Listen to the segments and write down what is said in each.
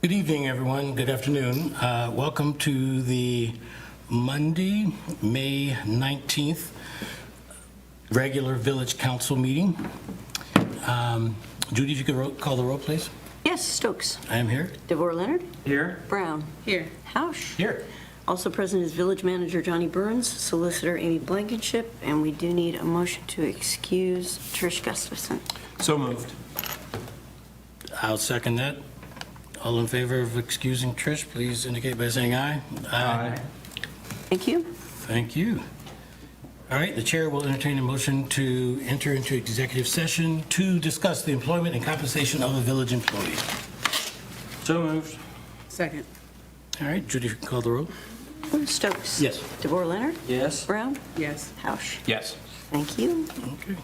Good evening, everyone. Good afternoon. Welcome to the Monday, May 19th regular Village Council meeting. Judy, if you could call the roll, please. Yes, Stokes. I am here. DeVore Leonard. Here. Brown. Here. Hausch. Here. Also present is Village Manager Johnny Burns, Solicitor Amy Blankenship, and we do need a motion to excuse Trish Gustafson. So moved. I'll second that. All in favor of excusing Trish, please indicate by saying aye. Thank you. Thank you. All right, the chair will entertain a motion to enter into executive session to discuss the employment and compensation of a village employee. So moved. Second. All right, Judy, if you can call the roll. Stokes. Yes. DeVore Leonard. Yes. Brown. Yes. Hausch. Yes. Thank you. Okay.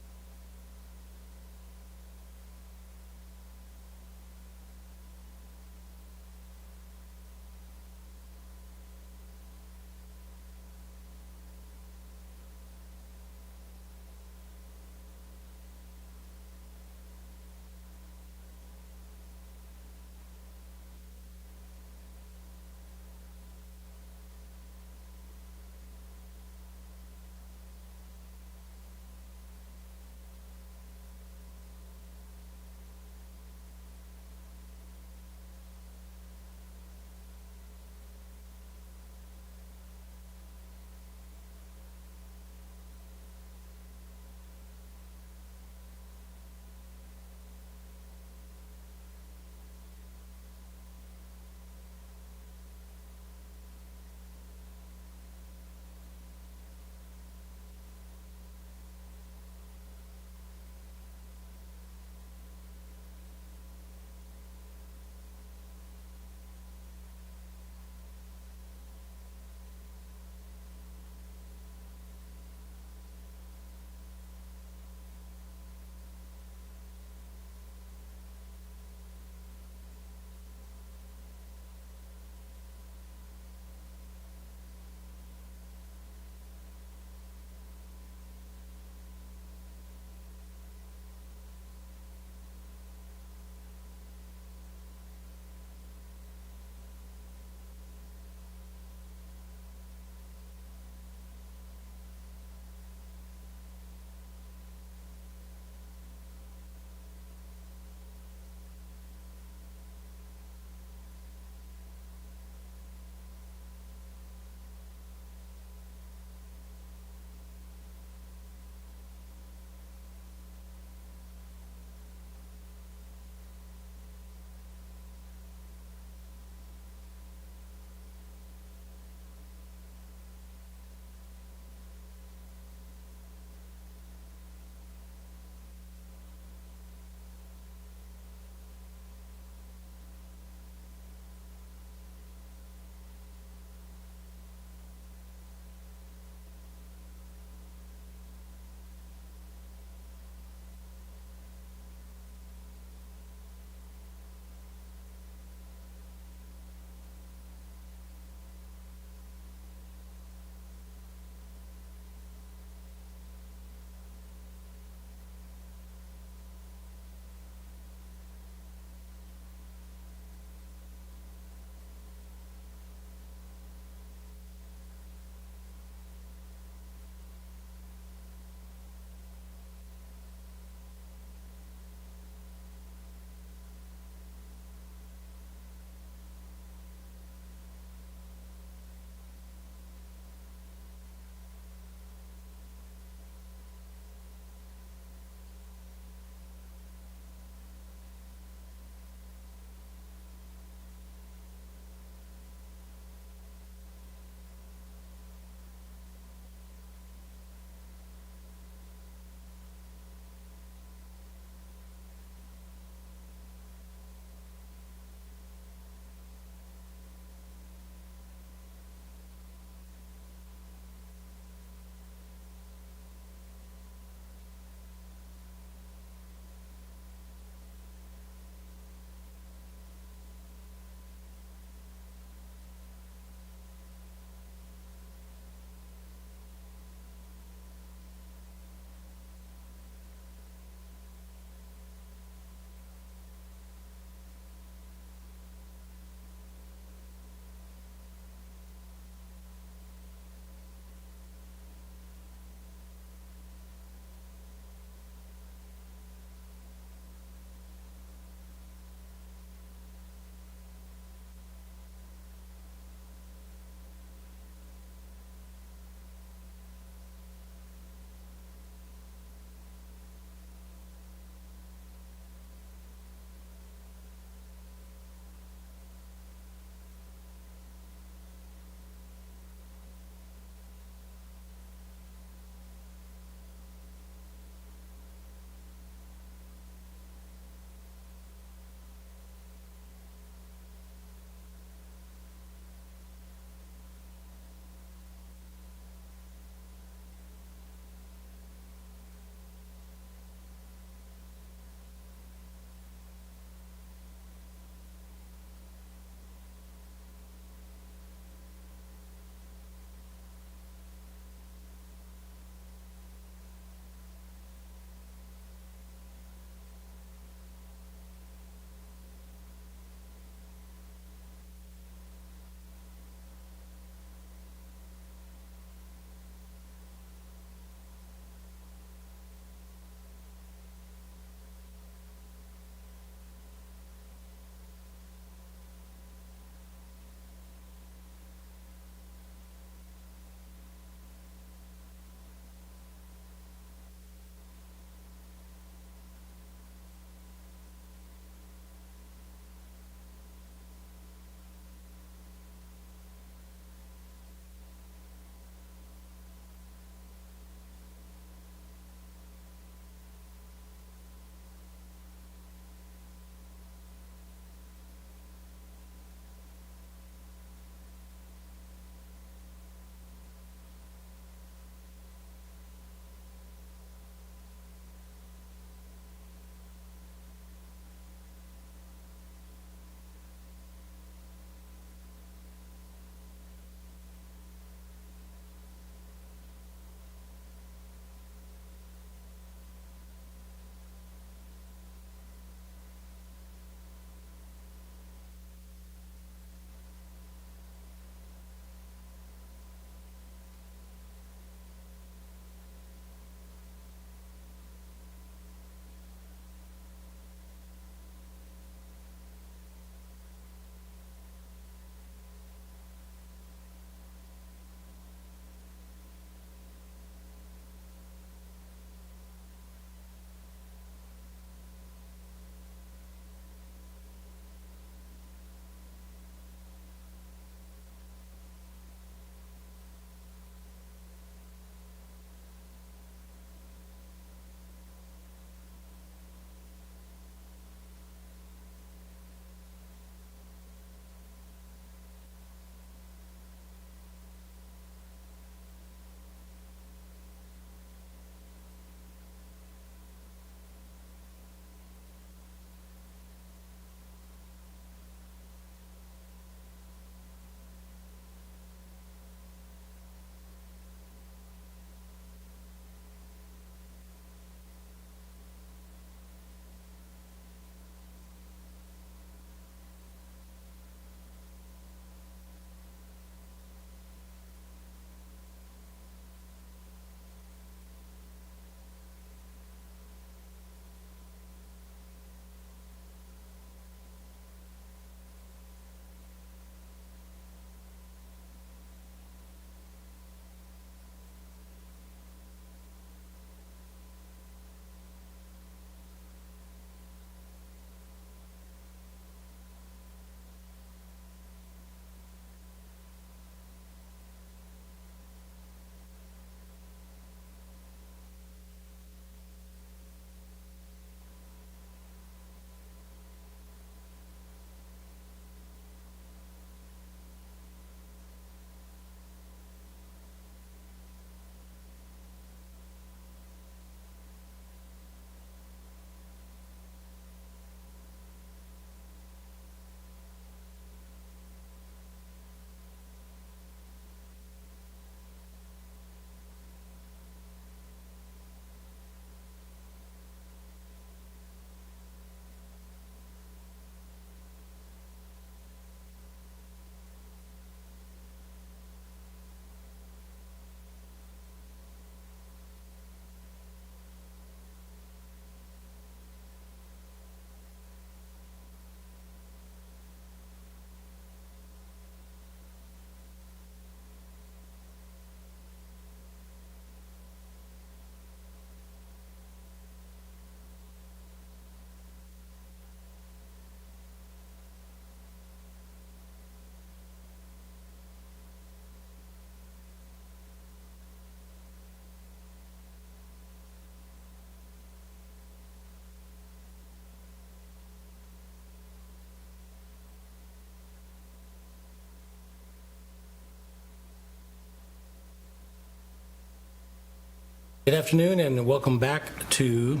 Good afternoon and welcome back to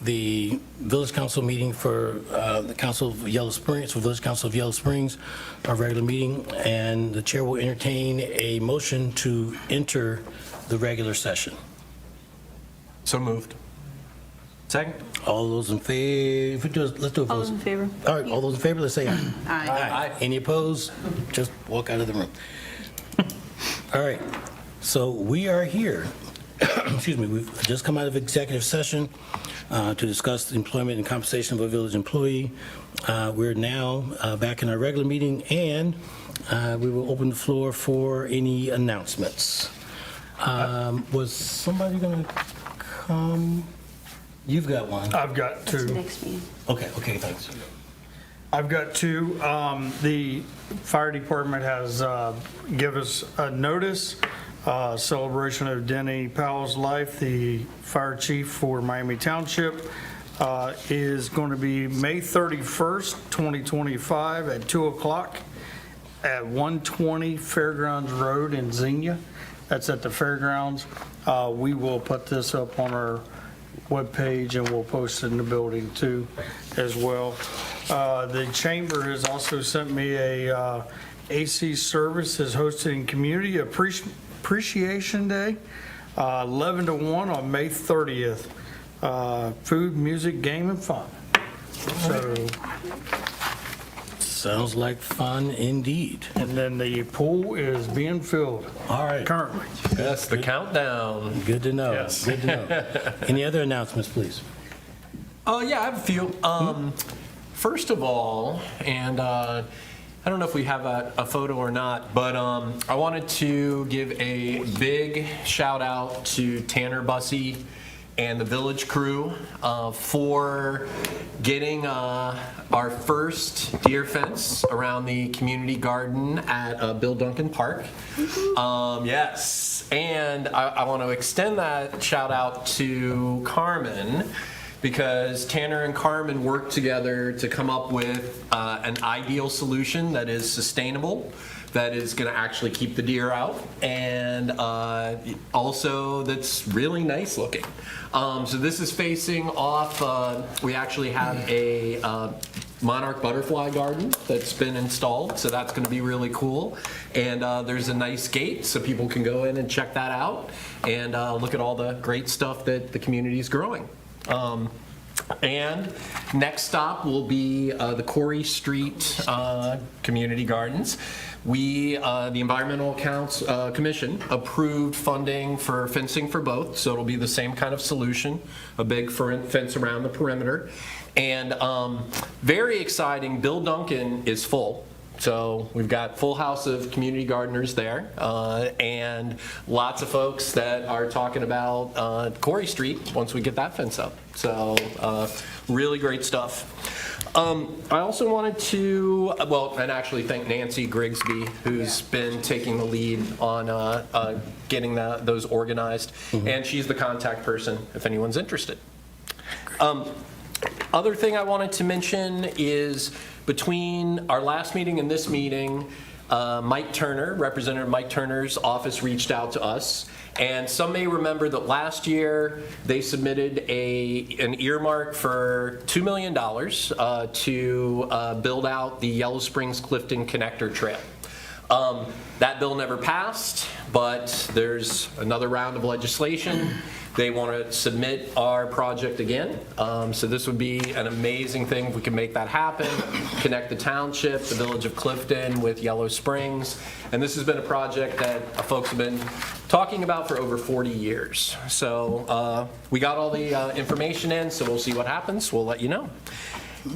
the Village Council meeting for the Council of Yellow Springs, for Village Council of Yellow Springs, our regular meeting, and the chair will entertain a motion to enter the regular session. So moved. Second? All those in favor, let's do a vote. All those in favor? All right, all those in favor, let's say aye. Aye. Any opposed? Just walk out of the room. All right, so we are here. Excuse me, we've just come out of executive session to discuss the employment and compensation of a village employee. We're now back in our regular meeting, and we will open the floor for any announcements. Was somebody going to come? You've got one. I've got That's the two. next meeting. Okay, thanks. I've got two. The fire department has given us a notice, celebration of Denny Powell's life, the fire chief for Miami Township, is going to be May 31st, 2025 at 2 o'clock at 120 Fairgrounds Road in Xenia. That's at the fairgrounds. We will put this up on our webpage and we'll post it in the building too as well. The chamber has also sent me a AC Service is hosting Community Appreciation Day, 11 to 1 on May 30th. Food, music, game, and fun. So, Sounds like fun indeed. and then the pool is being filled All right, currently. Yes, the countdown. good to know. Yes. Good to know. Any other announcements, please? Oh, yeah, I have a few. First of all, and I don't know if we have a photo or not, but I wanted to give a big shout out to Tanner Bussey and the village crew for getting our first deer fence around the community garden at Bill Duncan Park. Yes, and I want to extend that shout out to Carmen, because Tanner and Carmen worked together to come up with an ideal solution that is sustainable, that is going to actually keep the deer out, and also that's really nice looking. So this is facing off, we actually have a monarch butterfly garden that's been installed, so that's going to be really cool. And there's a nice gate so people can go in and check that out and look at all the great stuff that the community is growing. And next stop will be the Corey Street Community Gardens. We, the Environmental Accounts Commission, approved funding for fencing for both, so it'll be the same kind of solution, a big fence around the perimeter. And very exciting, Bill Duncan is full. So we've got full house of community gardeners there, and lots of folks that are talking about Corey Street once we get that fence up. So really great stuff. I also wanted to, and actually thank Nancy Grigsby, who's been taking the lead on getting those organized, and she's the contact person if anyone's interested. Other thing I wanted to mention is between our last meeting and this meeting, Mike Turner, Representative Mike Turner's office reached out to us. And some may remember that last year they submitted an earmark for $2 million to build out the Yellow Springs Clifton Connector Trail. That bill never passed, but there's another round of legislation. They want to submit our project again. So this would be an amazing thing if we can make that happen, connect the township, the village of Clifton with Yellow Springs. And this has been a project that folks have been talking about for over 40 years. So we got all the information in, so we'll see what happens. We'll let you know.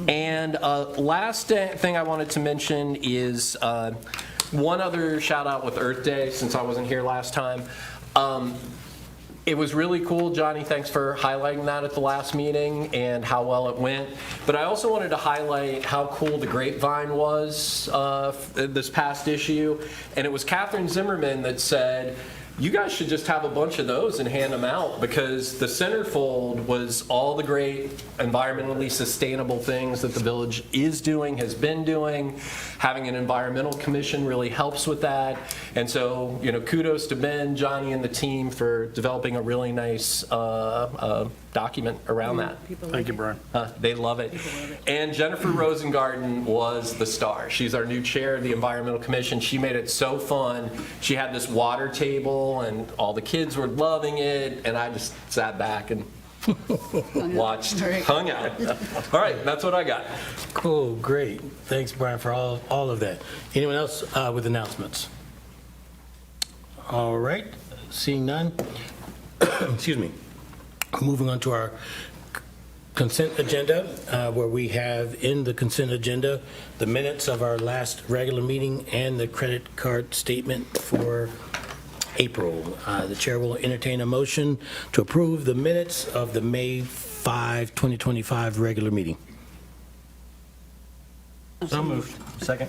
And last thing I wanted to mention is one other shout out with Earth Day, since I wasn't here last time. It was really cool, Johnny, thanks for highlighting that at the last meeting and how well it went. But I also wanted to highlight how cool the grapevine was this past issue. And it was Catherine Zimmerman that said, You guys should just have a bunch of those and hand them out, because the centerfold was all the great environmentally sustainable things that the village is doing, has been doing. Having an environmental commission really helps with that. And so, kudos to Ben, Johnny, and the team for developing a really nice document around that. Thank you, Brian. They love it. And Jennifer Rosengarten was the star. She's our new chair of the Environmental Commission. She made it so fun. She had this water table, and all the kids were loving it, and I just sat back and watched, hung out. All right, that's what I got. Cool, great. Thanks, Brian, for all of that. Anyone else with announcements? All right, seeing none. Excuse me. Moving on to our consent agenda, where we have in the consent agenda the minutes of our last regular meeting and the credit card statement for April. The chair will entertain a motion to approve the minutes of the May 5, 2025 regular meeting. So moved. Second.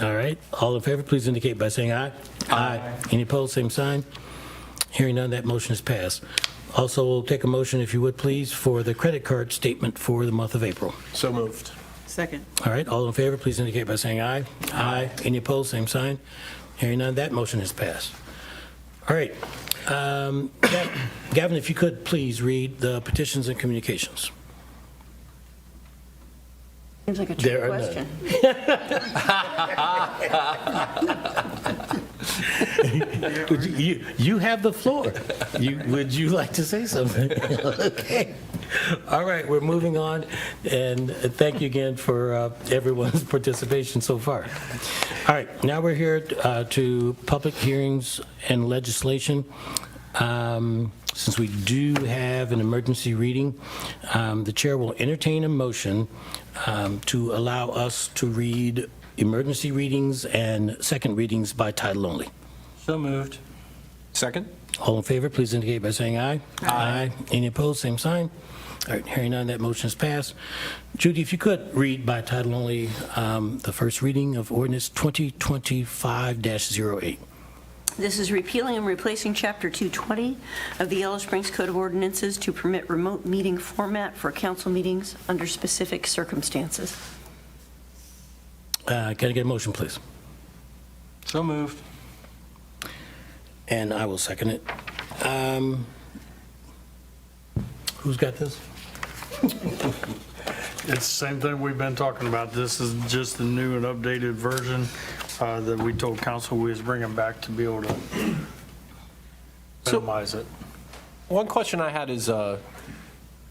All right, all in favor, please indicate by saying aye. Aye. Any opposed, same sign. Hearing none, that motion is passed. Also, we'll take a motion, if you would, please, for the credit card statement for the month of April. So moved. Second. All right, all in favor, please indicate by saying aye. Aye. Any opposed, same sign. Hearing none, that motion is passed. All right. Gavin, if you could, please read the petitions and communications. Seems like a There trick are question. You have the floor. Would you like to say something? Okay. All right, we're moving on, and thank you again for everyone's participation so far. All right, now we're here to public hearings and legislation. Since we do have an emergency reading, the chair will entertain a motion to allow us to read emergency readings and second readings by title only. So moved. Second? All in favor, please indicate by saying aye. Aye. Any opposed, same sign. All right, hearing none, that motion is passed. Judy, if you could read by title only the first reading of ordinance 2025-08. This is repealing and replacing Chapter 220 of the Yellow Springs Code of Ordinances to permit remote meeting format for council meetings under specific circumstances. Can I get a motion, please? So moved. And I will second it. Who's got this? It's the same thing we've been talking about. This is just the new and updated version that we told council we was bringing back to be able to minimize it. One question I had is,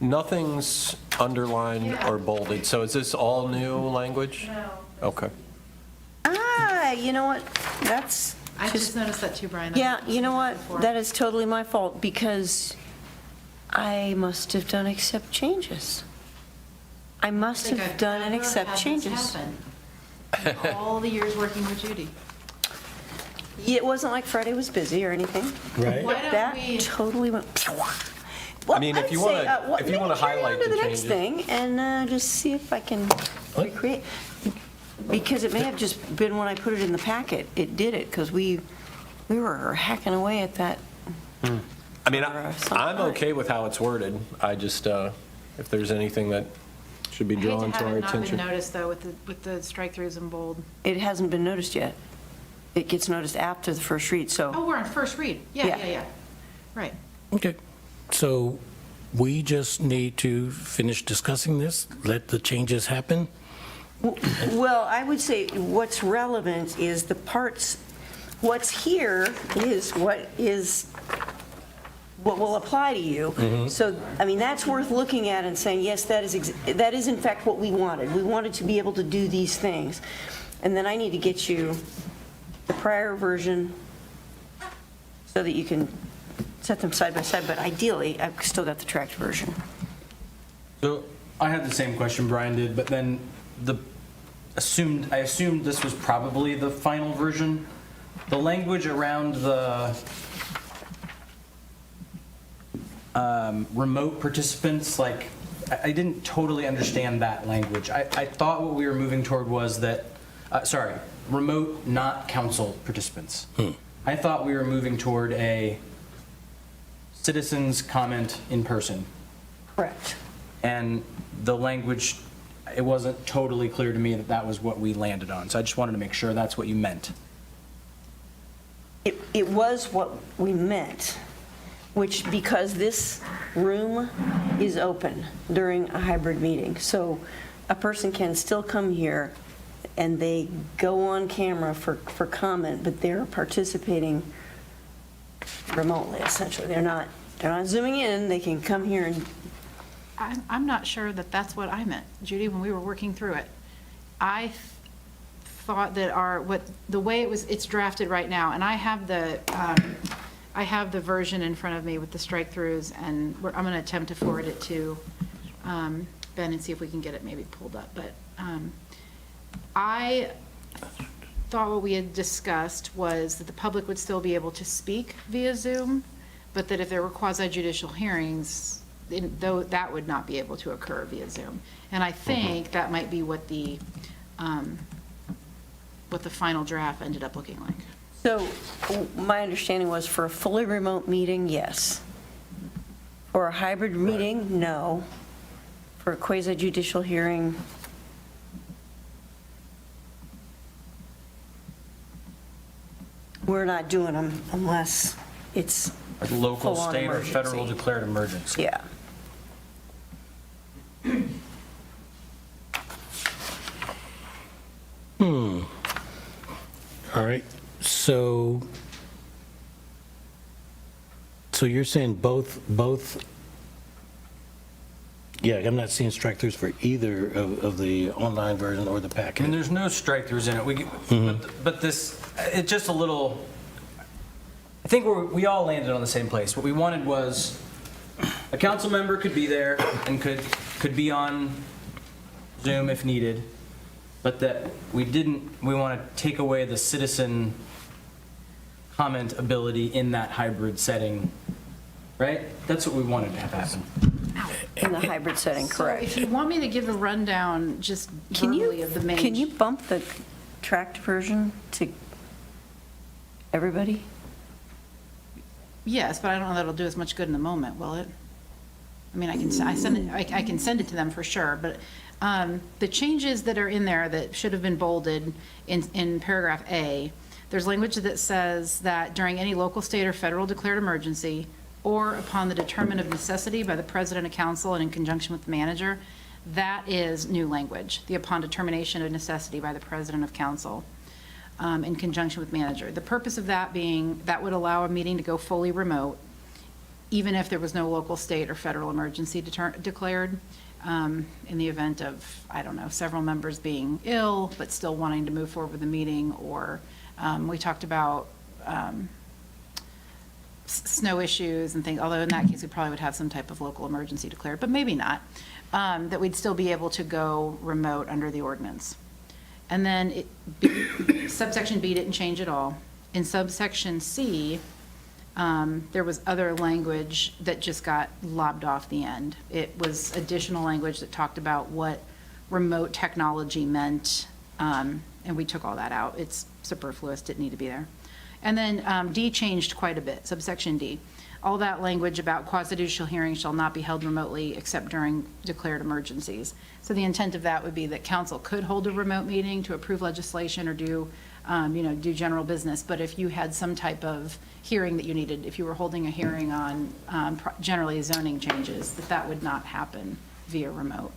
nothing's underlined or bolded, so is this all new language? No. Okay. You know what? That's I just noticed that too, Brian. Yeah, you know what? That is totally my fault because I must have done accept changes. I must have done and accept changes. All the years working with Judy. It wasn't like Friday was busy or anything. Right. Why don't That we, totally went. I mean, if you wanna- if you wanna highlight the the next changes. thing and just see if I can recreate, because it may have just been when I put it in the packet, it did it, because we were hacking away at that. I mean, some I'm point. okay with how it's worded. I just, if there's anything that should be I hate drawn to to have our it not been attention. noticed, though, with the strike-throughs in bold. It hasn't been noticed yet. It gets noticed after the first read, so. Oh, we're on first read. Yeah. Yeah. Right. Okay. So we just need to finish discussing this, let the changes happen. Well, I would say what's relevant is the parts, what's here is what will apply to you. So, I mean, that's worth looking at and saying, yes, that is in fact what we wanted. We wanted to be able to do these things. And then I need to get you the prior version so that you can set them side by side, but ideally, I've still got the tracked version. So I had the same question Brian did, but then I assumed this was probably the final version. The language around the remote participants, like, I didn't totally understand that language. I thought what we were moving toward was that, remote, not council participants. I thought we were moving toward a citizens comment in person. Correct. And the language, it wasn't totally clear to me that that was what we landed on. So I just wanted to make sure that's what you meant. It was what we meant, which, because this room is open during a hybrid meeting, so a person can still come here and they go on camera for comment, but they're participating remotely, essentially. They're not zooming in, they can come here and, I'm not sure that that's what I meant, Judy, when we were working through it. I thought that the way it's drafted right now, and I have the version in front of me with the strike-throughs, and I'm going to attempt to forward it to Ben and see if we can get it maybe pulled up. But I thought what we had discussed was that the public would still be able to speak via Zoom, but that if there were quasi-judicial hearings, though that would not be able to occur via Zoom. And I think that might be what the final draft ended up looking like. so my understanding was for a fully remote meeting, yes. For a hybrid meeting, no. For a quasi-judicial hearing, we're not doing them unless it's Like local, full-on state, or federal emergency. declared emergency. Yeah. All right, so you're saying both, yeah, I'm not seeing strike-throughs for either of the online version or the I mean, packet. there's no strike-throughs in it. But this, it's just a little, I think we all landed on the same place. What we wanted was a council member could be there and could be on Zoom if needed, but that we want to take away the citizen comment ability in that hybrid setting, right? That's what we wanted to have happen. In the hybrid setting, So correct. if you want me to give a rundown, just verbally of the main. Can you bump the tracked version to everybody? Yes, but I don't know that it'll do as much good in the moment, will it? I mean, I can send it to them for sure, but the changes that are in there that should have been bolded in paragraph A, there's language that says that during any local, state, or federal declared emergency, or upon the determination of necessity by the president of council and in conjunction with the manager, that is new language, the upon determination of necessity by the president of council. In conjunction with manager. The purpose of that being, that would allow a meeting to go fully remote, even if there was no local, state, or federal emergency declared, in the event of, I don't know, several members being ill, but still wanting to move forward with the meeting, or we talked about snow issues and things, although in that case, we probably would have some type of local emergency declared, but maybe not, that we'd still be able to go remote under the ordinance. And then subsection B didn't change at all. In subsection C, there was other language that just got lobbed off the end. It was additional language that talked about what remote technology meant, and we took all that out. It's superfluous, didn't need to be there. And then D changed quite a bit, subsection D. All that language about quasi-judicial hearings shall not be held remotely except during declared emergencies. So the intent of that would be that council could hold a remote meeting to approve legislation or do general business. But if you had some type of hearing that you needed, if you were holding a hearing on generally zoning changes, that would not happen via remote.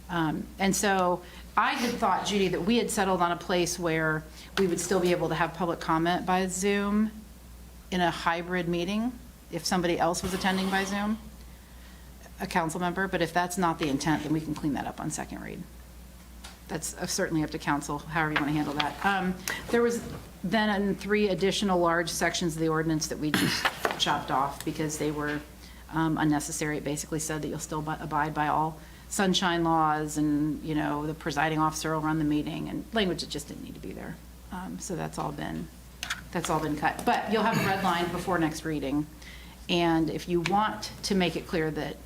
And so I had thought, Judy, that we had settled on a place where we would still be able to have public comment by Zoom in a hybrid meeting if somebody else was attending by Zoom, a council member. But if that's not the intent, then we can clean that up on second read. That's certainly up to council, however you want to handle that. There was then 3 additional large sections of the ordinance that we just chopped off because they were unnecessary. It basically said that you'll still abide by all sunshine laws, and the presiding officer will run the meeting, and language that just didn't need to be there. So that's all been cut. But you'll have a red line before next reading. And if you want to make it clear that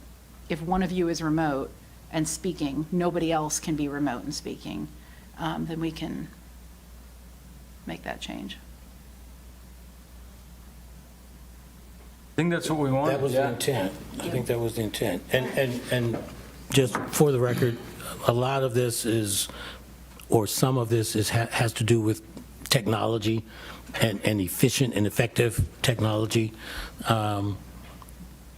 if one of you is remote and speaking, nobody else can be remote and speaking, then we can make that change. think that's what we want. That was the intent. I think that was the intent. And just for the record, a lot of this is, or some of this has to do with technology and efficient and effective technology,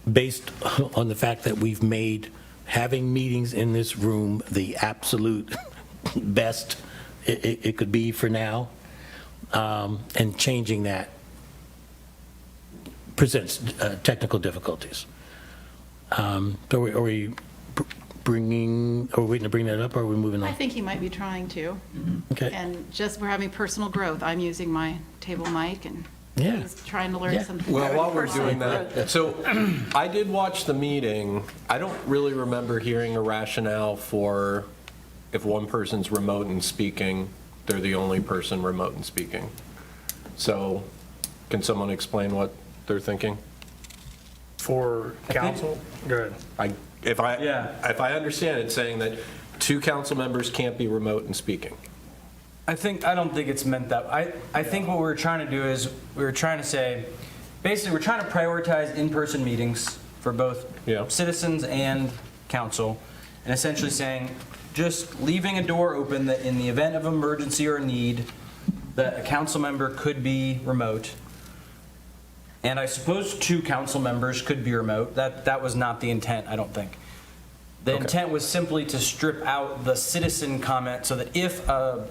based on the fact that we've made having meetings in this room the absolute best it could be for now, and changing that presents technical difficulties. Are we waiting to bring that up, or are we moving I on? think he might be trying to. Okay. And just, we're having personal growth. I'm using my table mic and Yeah. he's trying to learn Yeah. something. Well, while we're doing that, so I did watch the meeting. I don't really remember hearing a rationale for if one person's remote and speaking, they're the only person remote and speaking. So can someone explain what they're thinking? For council, good. If I understand it, saying that 2 council members can't be remote and speaking. I don't think it's meant that. I think what we're trying to do is, we were trying to say, basically, we're trying to prioritize in-person meetings for both Yeah. citizens and council, and essentially saying, just leaving a door open that in the event of emergency or need, that a council member could be remote. And I suppose 2 council members could be remote. That was not the intent, I don't think. The intent was simply to strip out the citizen comment so that if a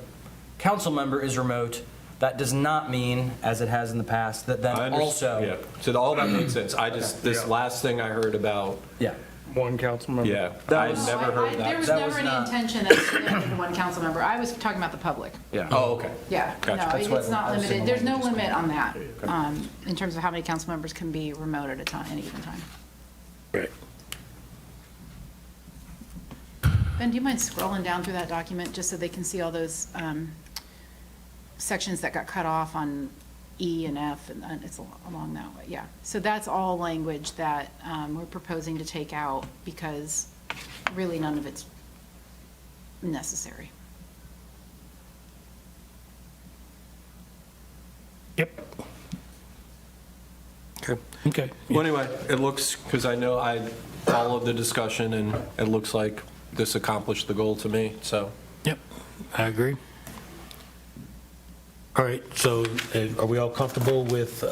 council member is remote, that does not mean, as it has in the past, that then also. Yeah, so all that makes sense. This last thing I heard about, Yeah. One council member. yeah, That I was- never heard There was that. That was never any not- intention that it's limited to one council member. I was talking about the public. Yeah. Oh, okay. Yeah, Gotcha. no, That's what it's not I was limited. saying. There's no limit on that, in terms of how many council members can be remote at a time, any given time. Right. Ben, do you mind scrolling down through that document, just so they can see all those sections that got cut off on E and F, and it's along that way, yeah. So that's all language that we're proposing to take out, because really none of it's necessary. Yep. Okay. Well, anyway, it looks, because I know I followed the discussion, and it looks like this accomplished the goal to me, so. Yep, I agree. All right, so are we all comfortable with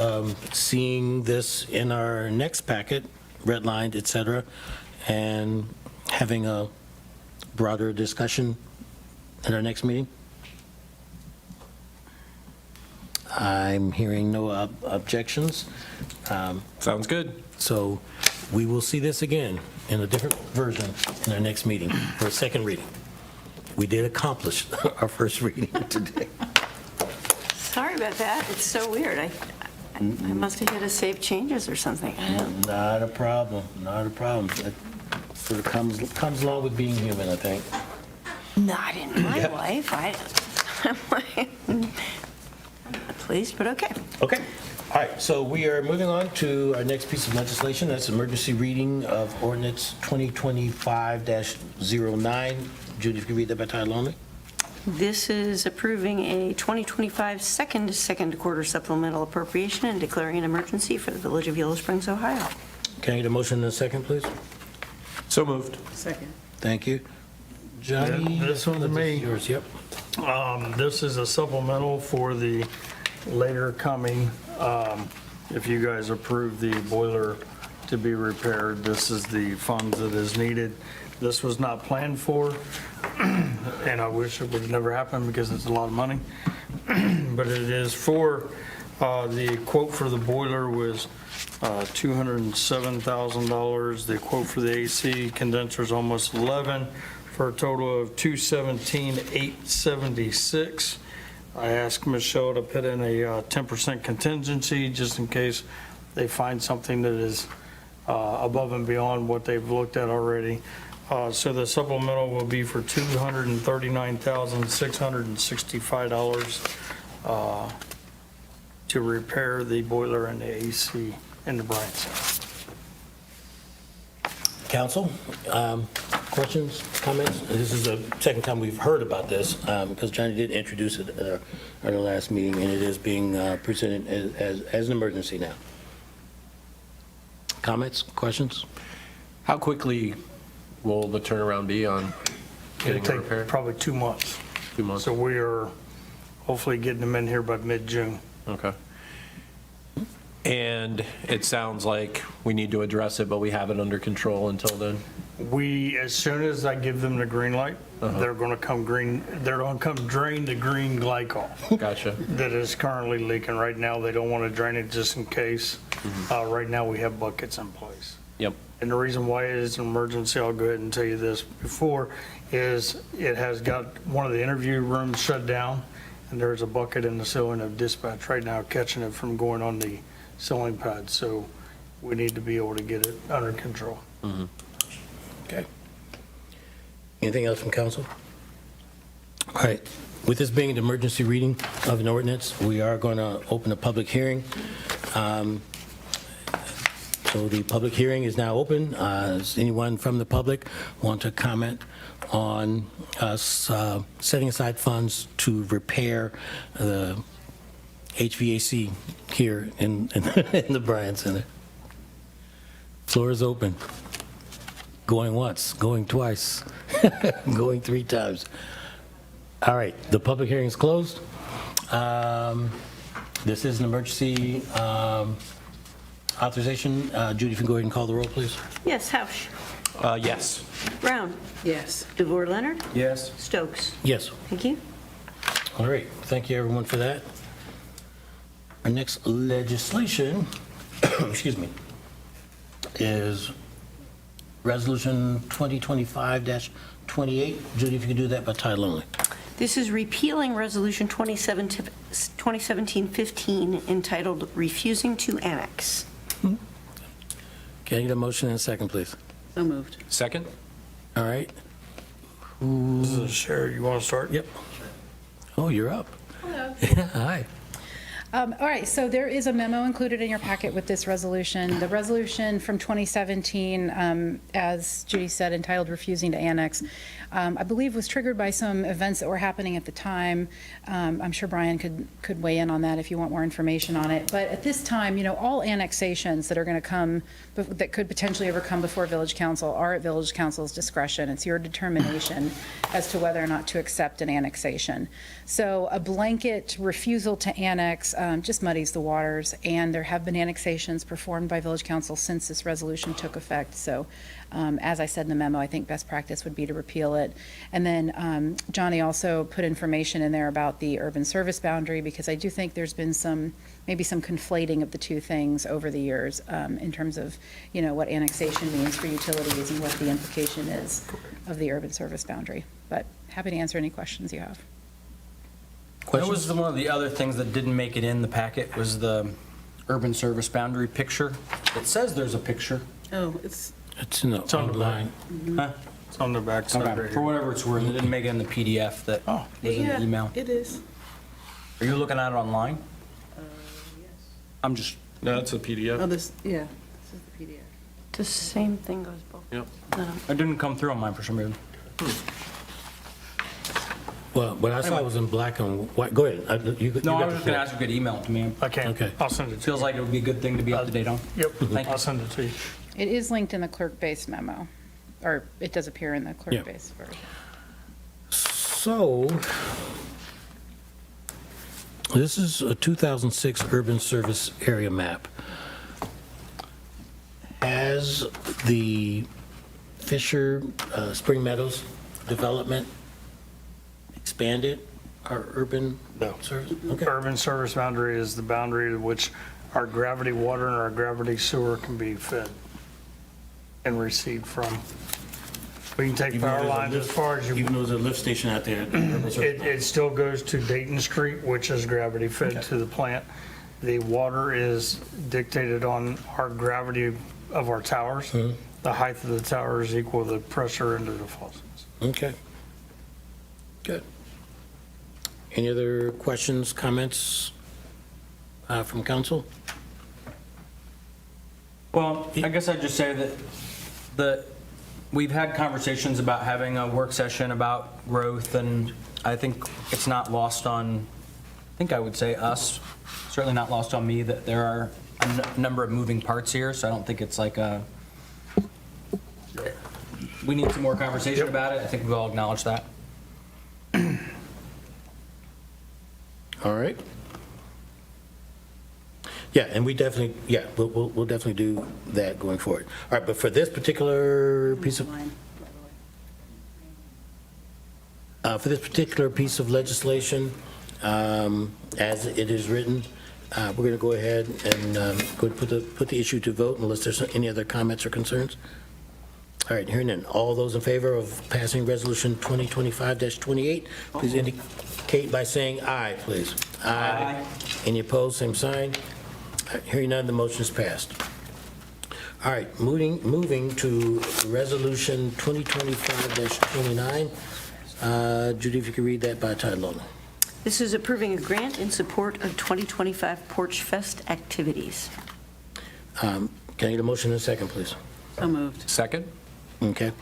seeing this in our next packet, redlined, et cetera, and having a broader discussion at our next meeting? I'm hearing no objections. Sounds good. So we will see this again in a different version in our next meeting, for a second reading. We did accomplish our first reading today. Sorry about that. It's so weird. I must have hit a save changes or something. I don't- Not a problem, not a problem. It sort of comes along with being human, I think. Not in my life. I'm not pleased, but okay. Okay, all right, so we are moving on to our next piece of legislation. That's emergency reading of ordinance 2025-09. Judy, if you could read that by title only. This is approving a 2025 second quarter supplemental appropriation and declaring an emergency for the Village of Yellow Springs, Ohio. Can I get a motion in a second, please? So moved. Second. Thank you. Johnny? Yeah, this one's me. Yours, yep. This is a supplemental for the later coming, if you guys approve the boiler to be repaired, this is the funds that is needed. This was not planned for, and I wish it would have never happened because it's a lot of money. But it is for, the quote for the boiler was $207,000. The quote for the AC condenser is almost 11, for a total of $217,876. I asked Michelle to put in a 10% contingency just in case they find something that is above and beyond what they've looked at already. So the supplemental will be for $239,665 to repair the boiler and the AC in the Bryant Center. Council, questions, comments? This is the second time we've heard about this, because Johnny did introduce it at our last meeting, and it is being presented as an emergency now. Comments, questions? How quickly will the turnaround be on getting It'll it repaired? take probably 2 months. 2 months? So we are hopefully getting them in here by mid-June. Okay. And it sounds like we need to address it, but we have it under control until then? As soon as I give them the green light, they're going to come drain the green glycol Gotcha. that is currently leaking. Right now, they don't want to drain it just in case. Right now, we have buckets in place. Yep. And the reason why it is an emergency, I'll go ahead and tell you this before, is it has got one of the interview rooms shut down, and there's a bucket in the ceiling of dispatch right now catching it from going on the ceiling pad. So we need to be able to get it under control. Okay. Anything else from council? All right. With this being an emergency reading of an ordinance, we are going to open a public hearing. So the public hearing is now open. Does anyone from the public want to comment on us setting aside funds to repair the HVAC here in the Bryant Center? Floor is open. Going once, going twice, going 3 times. All right, the public hearing is closed. This is an emergency authorization. Judy, if you can go ahead and call the roll, please. Yes, Hausch. Yes. Brown. Yes. DeVore Leonard. Yes. Stokes. Yes. Thank you. All right, thank you, everyone, for that. Our next legislation, excuse me, is Resolution 2025-28. Judy, if you could do that by title only. This is repealing Resolution 2017-15 entitled Refusing to Annex. Can I get a motion and a second, please? So moved. Second? All right. This is Sherry, you want to start? Yep. Oh, you're up. Hello. Hi. All right, so there is a memo included in your packet with this resolution. The resolution from 2017, as Judy said, entitled Refusing to Annex, I believe was triggered by some events that were happening at the time. I'm sure Brian could weigh in on that if you want more information on it. But at this time, you know, all annexations that are going to come, that could potentially ever come before Village Council are at Village Council's discretion. It's your determination as to whether or not to accept an annexation. So a blanket refusal to annex just muddies the waters, and there have been annexations performed by Village Council since this resolution took effect. So as I said in the memo, I think best practice would be to repeal it. And then Johnny also put information in there about the urban service boundary, because I do think there's been maybe some conflating of the two things over the years in terms of, you know, what annexation means for utilities and what the implication is of the urban service boundary. But happy to answer any questions you have. That was one of the other things that didn't make it in the packet was the urban service boundary picture. It says there's a picture. Oh, it's, It's in the on the online. Huh? It's on the back side Okay. right For here. whatever it's worth, it didn't make it in the PDF that was in yeah, the email. it is. Are you looking at it online? Yes. I'm just, No, it's a Oh, PDF. this, yeah, this is the PDF. The same thing goes both. Yep. it didn't come through on mine for some reason. Well, what I saw was in black and white. Go ahead. You No, I got was the just going floor. to ask you to email it to me. I can. Okay. I'll send it to you. Feels like it would be a good thing to be up to date on. Yep, Thank you. I'll send it to you. It is linked in the clerk-based memo, or it does appear in the clerk-based version. So, this is a 2006 urban service area map. Has the Fisher Spring Meadows development expanded our urban No. service? Okay. Urban service boundary is the boundary to which our gravity water and our gravity sewer can be fed and received from. We can take power lines as far as you, Even though there's a lift station out there. urban service- it still goes to Dayton Street, which is gravity fed to the plant. The water is dictated on our gravity of our towers. The height of the tower is equal to the pressure into the faucets. Okay. Good. Any other questions, comments from council? Well, I guess I'd just say that we've had conversations about having a work session about growth, and I think it's not lost on, I think I would say us, certainly not lost on me, that there are number of moving parts here, so I don't think it's like a, we need some more conversation about it. I think we all acknowledge that. All right. Yeah, and we definitely, yeah, we'll definitely do that going forward. All right, but for this particular piece of, legislation, as it is written, we're going to go ahead and put the issue to vote unless there's any other comments or concerns. All right, hearing none. All those in favor of passing Resolution 2025-28, please indicate by saying aye, please. Aye. Any opposed, same sign. All right, hearing none, the motion is passed. All right, moving to Resolution 2025-29. Judy, if you could read that by title only. This is approving a grant in support of 2025 Porch Fest activities. Can I get a motion in a second, please? So moved. Second? Okay,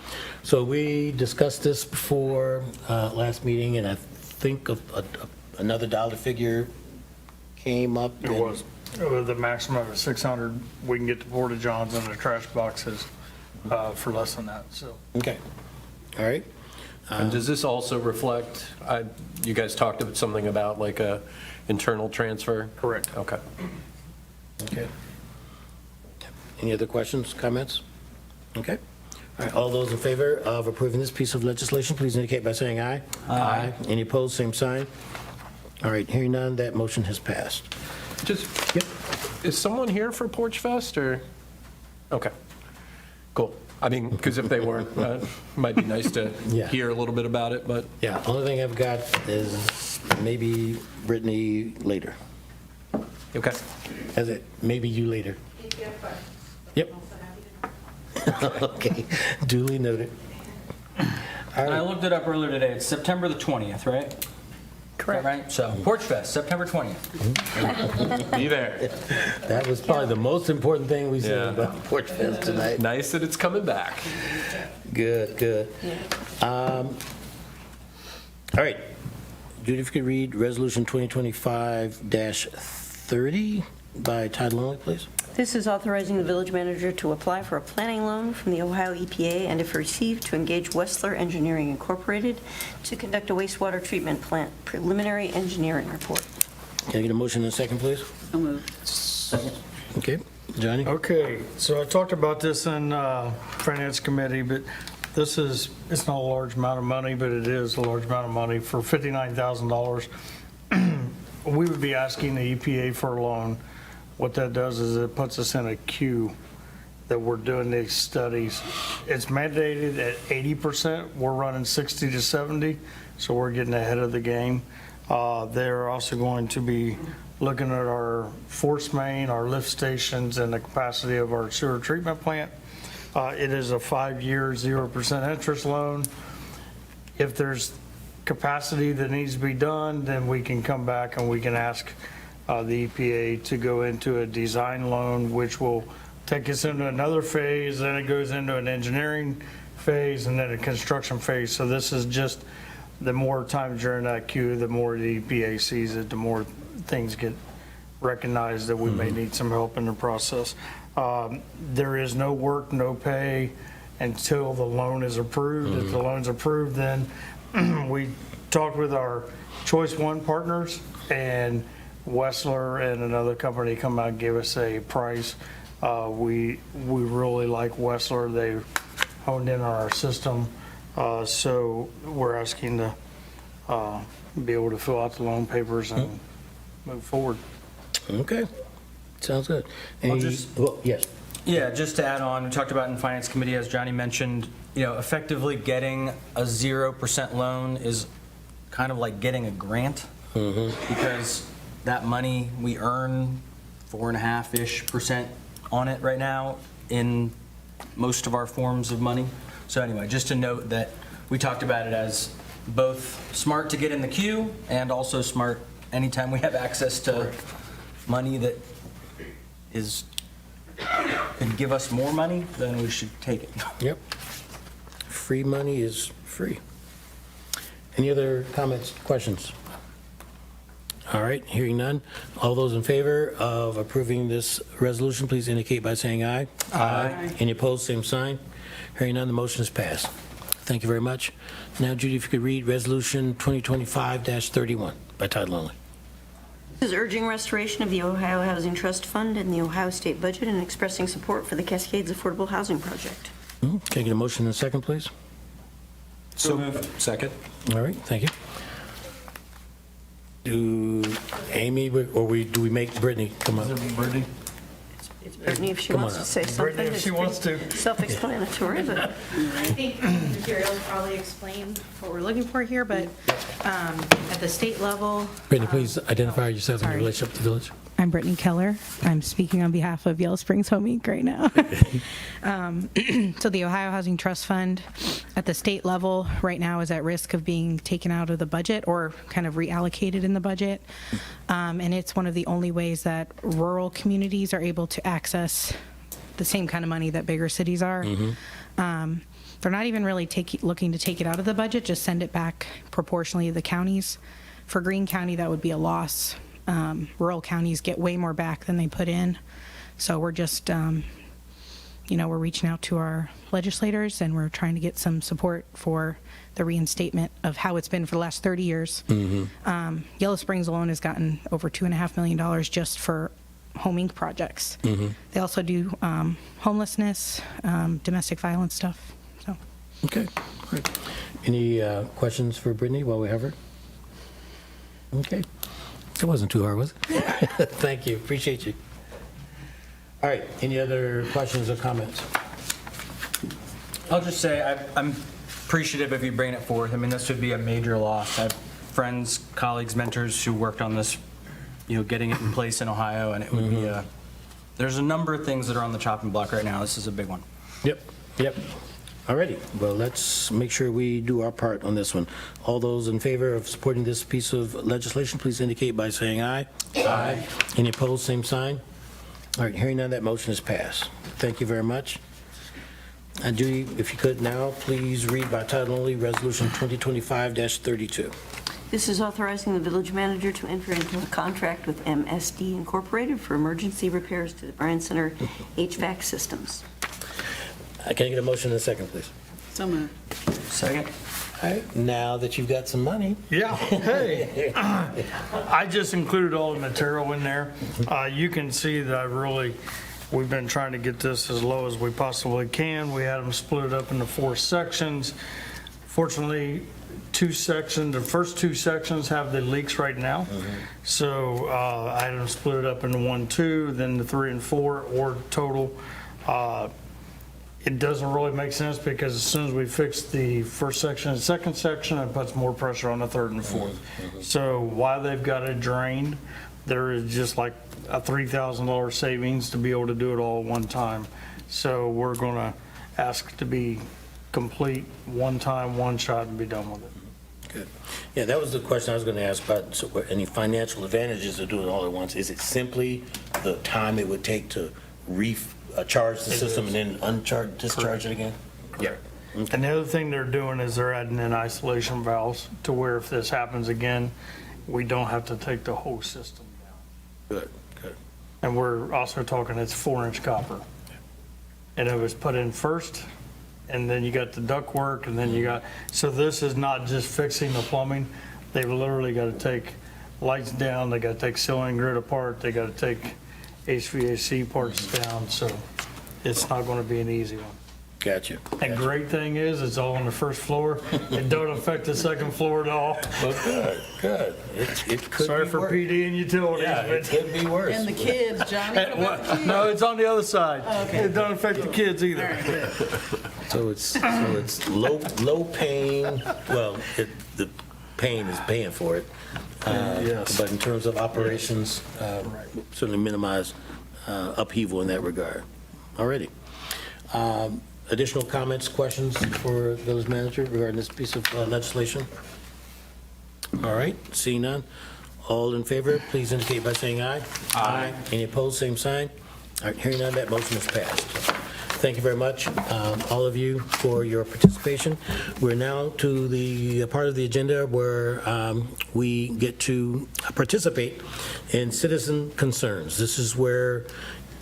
so we discussed this before last meeting, and I think another dollar figure came up. It was the maximum of 600. We can get the Porta Johns and the trash boxes for less than that, so. Okay, all right. And does this also reflect, you guys talked about something about like a internal transfer? Correct. Okay. Okay. Any other questions, comments? Okay. All right, all those in favor of approving this piece of legislation, please indicate by saying aye. Aye. Any opposed, same sign. All right, hearing none, that motion has passed. Yep. Is someone here for Porch Fest or? Okay, cool. I mean, because if they weren't, might be nice to Yeah. hear a little bit about it, but. Yeah, only thing I've got is maybe Brittany later. Okay. That's it, maybe you later. Yep. Okay, duly noted. All And I right, looked it up earlier today. It's September the 20th, right? Correct. Right? So Porch Fest, September 20th. Be there. that was probably the most important thing we said Yeah. about Porch Fest tonight. Nice that it's coming back. Good. All right, Judy, if you could read Resolution 2025-30 by title only, please. This is authorizing the village manager to apply for a planning loan from the Ohio EPA and if received, to engage Wessler Engineering Incorporated to conduct a wastewater treatment plant preliminary engineering report. Can I get a motion in a second, please? So moved. Okay, Johnny? Okay, so I talked about this in Finance Committee, but this is, it's not a large amount of money, but it is a large amount of money for $59,000. We would be asking the EPA for a loan. What that does is it puts us in a queue that we're doing these studies. It's mandated at 80%. We're running 60 to 70, so we're getting ahead of the game. They're also going to be looking at our force main, our lift stations, and the capacity of our sewer treatment plant. It is a 5-year, 0% interest loan. If there's capacity that needs to be done, then we can come back and we can ask the EPA to go into a design loan, which will take us into another phase, then it goes into an engineering phase, and then a construction phase. So this is just, the more time during that queue, the more the EPA sees it, the more things get recognized that we may need some help in the process. There is no work, no pay until the loan is approved. If the loan's approved, then we talked with our Choice One partners, and Wessler and another company come out and gave us a price. We really like Wessler. They honed in on our system. So we're asking to be able to fill out the loan papers and move forward. Okay, sounds good. Yes. Yeah, just to add on, we talked about in Finance Committee, as Johnny mentioned, effectively getting a 0% loan is kind of like getting a grant, because that money, we earn 4.5-ish% on it right now in most of our forms of money. So anyway, just to note that we talked about it as both smart to get in the queue and also smart anytime we have access to money that can give us more money, then we should take it. Yep. Free money is free. Any other comments, questions? All right, hearing none. All those in favor of approving this resolution, please indicate by saying aye. Aye. Any opposed, same sign. Hearing none, the motion is passed. Thank you very much. Now, Judy, if you could read Resolution 2025-31 by title only. This is urging restoration of the Ohio Housing Trust Fund and the Ohio State budget and expressing support for the Cascades Affordable Housing Project. Can I get a motion in a second, please? So moved. Second. All right, thank you. Do Amy, or do we make Brittany come up? Brittany? It's Brittany if she Come wants on to up. say something. Brittany, if It's she wants to. pretty self-explanatory, but I think the materials probably explain what we're looking for here, but at the state level. Brittany, please identify yourself and your sorry. relationship to the village. I'm Brittany Keller. I'm speaking on behalf of Yellow Springs Home Inc. right now. So the Ohio Housing Trust Fund at the state level right now is at risk of being taken out of the budget or kind of reallocated in the budget. And it's one of the only ways that rural communities are able to access the same kind of money that bigger cities are. They're not even really looking to take it out of the budget, just send it back proportionally to the counties. For Greene County, that would be a loss. Rural counties get way more back than they put in. So we're just, we're reaching out to our legislators and we're trying to get some support for the reinstatement of how it's been for the last 30 years. Yellow Springs alone has gotten over $2.5 million just for Home Inc. projects. They also do homelessness, domestic violence stuff. So. Okay, all right. Any questions for Brittany while we have her? Okay. It wasn't too hard, was it? Thank you, appreciate you. All right, any other questions or comments? I'll just say I'm appreciative of you bringing it forth. I mean, this would be a major loss. I have friends, colleagues, mentors who worked on this, getting it in place in Ohio, and it would be there's a number of things that are on the chopping block right now. This is a big one. Yep. All righty, well, let's make sure we do our part on this one. All those in favor of supporting this piece of legislation, please indicate by saying aye. Aye. Any opposed, same sign. All right, hearing none, that motion is passed. Thank you very much. And Judy, if you could now, please read by title only, Resolution 2025-32. this is authorizing the village manager to enter into a contract with MSD Incorporated for emergency repairs to the Bryan Center HVAC systems. Can I get a motion in a second, please? So moved. Second. All right, now that you've got some money. Yeah, hey. I just included all the material in there. You can see that we've been trying to get this as low as we possibly can. We had them split up into 4 sections. Fortunately, the first 2 sections have the leaks right now. So I had them split it up into 1, 2, then the 3 and 4, or total. It doesn't really make sense because as soon as we fix the first section and second section, it puts more pressure on the third and fourth. So while they've got it drained, there is just like a $3,000 savings to be able to do it all at one time. So we're going to ask to be complete one time, one shot, and be done with it. Good. Yeah, that was the question I was going to ask about, so any financial advantages of doing it all at once. Is it simply the time it would take to charge the system and then discharge it again? Yeah. And the other thing they're doing is they're adding in isolation valves to where if this happens again, we don't have to take the whole system down. Good. And we're also talking, it's 4-inch copper. And it was put in first, and then you got the duct work, and then so this is not just fixing the plumbing. They've literally got to take lights down, they got to take ceiling grid apart, they got to take HVAC parts down, so it's not going to be an easy one. Gotcha. And great thing is, it's all on the first floor. It don't affect the second floor at all. Well, good. It could Sorry be for worse. PD and utilities, Yeah, it but could be worse. And the kids, Johnny. What about the kids? no, it's on the other side. Okay. It don't affect the kids All either. right, good. So it's low pain. Well, the pain is paying for it. Yes. But in terms of operations, certainly minimize upheaval in that regard. Alrighty. Additional comments, questions for village manager regarding this piece of legislation? All right, seeing none. All in favor, please indicate by saying aye. Aye. Any opposed, same sign. All right, hearing none, that motion is passed. Thank you very much, all of you, for your participation. We're now to the part of the agenda where we get to participate in citizen concerns. This is where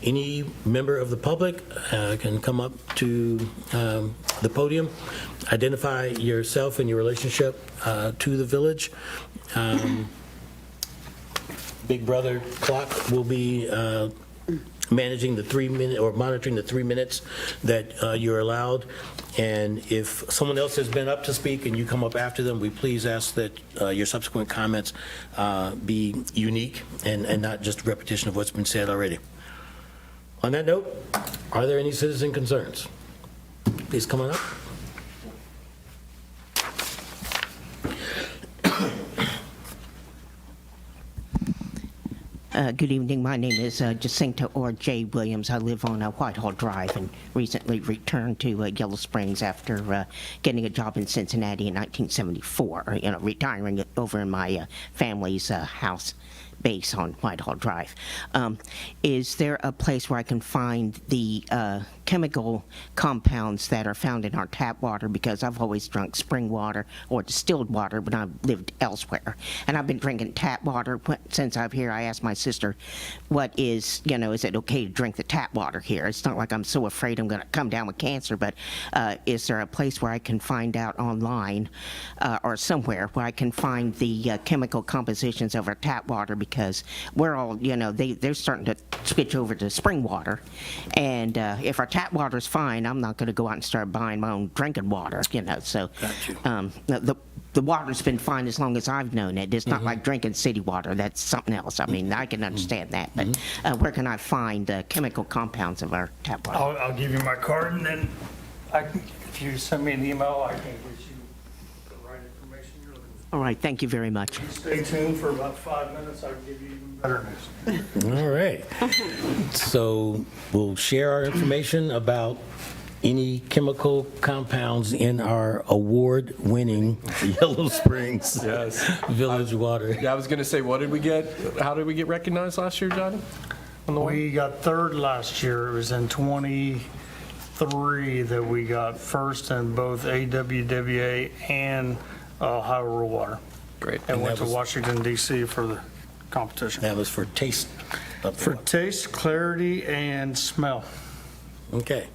any member of the public can come up to the podium, identify yourself and your relationship to the village. Big Brother clock will be managing the 3-minute, or monitoring the 3 minutes that you're allowed. And if someone else has been up to speak and you come up after them, we please ask that your subsequent comments be unique and not just repetition of what's been said already. On that note, are there any citizen concerns? Please come on up. Good evening. My name is Jacinta or J. Williams. I live on Whitehall Drive and recently returned to Yellow Springs after getting a job in Cincinnati in 1974, retiring over in my family's house base on Whitehall Drive. Is there a place where I can find the chemical compounds that are found in our tap water? Because I've always drunk spring water or distilled water when I've lived elsewhere. And I've been drinking tap water since I'm here. I asked my sister, what is it okay to drink the tap water here? It's not like I'm so afraid I'm going to come down with cancer, but is there a place where I can find out online or somewhere where I can find the chemical compositions of our tap water? Because we're all, they're starting to switch over to spring water. And if our tap water's fine, I'm not going to go out and start buying my own drinking water, So the water's been fine as long as I've known it. It's not like drinking city water. That's something else. I mean, I can understand that. But where can I find the chemical compounds of our tap water? I'll give you my card, and then if you send me an email, I can get you the right information you're looking for. All right. Thank you very much. Stay tuned for about 5 minutes. I'll give you even better news. All right. So we'll share our information about any chemical compounds in our award-winning Yellow Springs Village water. Yeah, I was going to say, what did we get? How did we get recognized last year, Johnny? On the way? We got third last year. It was in 23 that we got first in both AWWA and Ohio Rural Water. Great. And went to was- Washington, D.C. for the competition. That was for taste. For taste, clarity, and smell. Okay.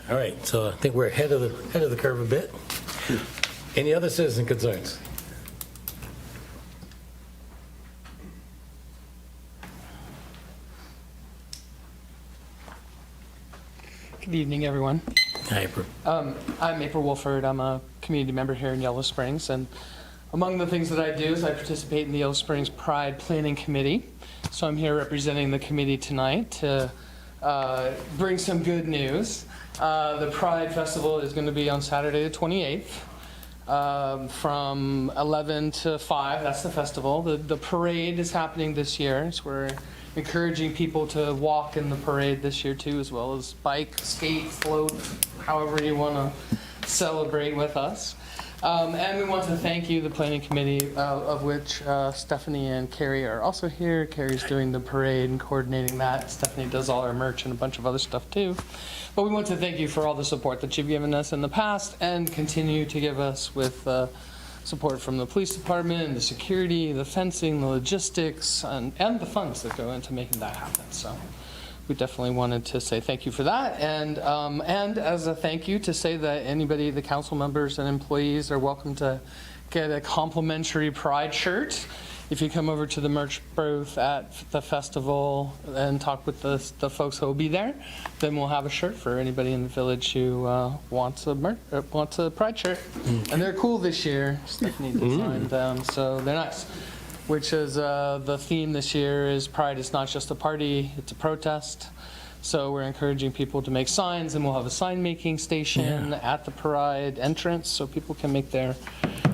All right, so I think we're ahead of the curve a bit. Any other citizen concerns? Good evening, everyone. Hi, April. I'm April Wolford. I'm a community member here in Yellow Springs, and among the things that I do is I participate in the Yellow Springs Pride Planning Committee. So I'm here representing the committee tonight to bring some good news. The Pride Festival is going to be on Saturday the 28th from 11 to 5. That's the festival. The parade is happening this year, so we're encouraging people to walk in the parade this year too, as well as bike, skate, float, however you want to celebrate with us. And we want to thank you, the planning committee, of which Stephanie and Carrie are also here. Carrie's doing the parade and coordinating that. Stephanie does all our merch and a bunch of other stuff too. But we want to thank you for all the support that you've given us in the past and continue to give us with support from the police department, the security, the fencing, the logistics, and the funds that go into making that happen. So we definitely wanted to say thank you for that, and as a thank you to say that anybody, the council members and employees, are welcome to get a complimentary Pride shirt if you come over to the merch booth at the festival and talk with the folks who will be there. Then we'll have a shirt for anybody in the village who wants a Pride shirt, and they're cool this year. Stephanie designed them, so they're nice. Which is the theme this year is Pride is not just a party, it's a protest. So we're encouraging people to make signs, and we'll have a sign making station at the Pride entrance so people can make their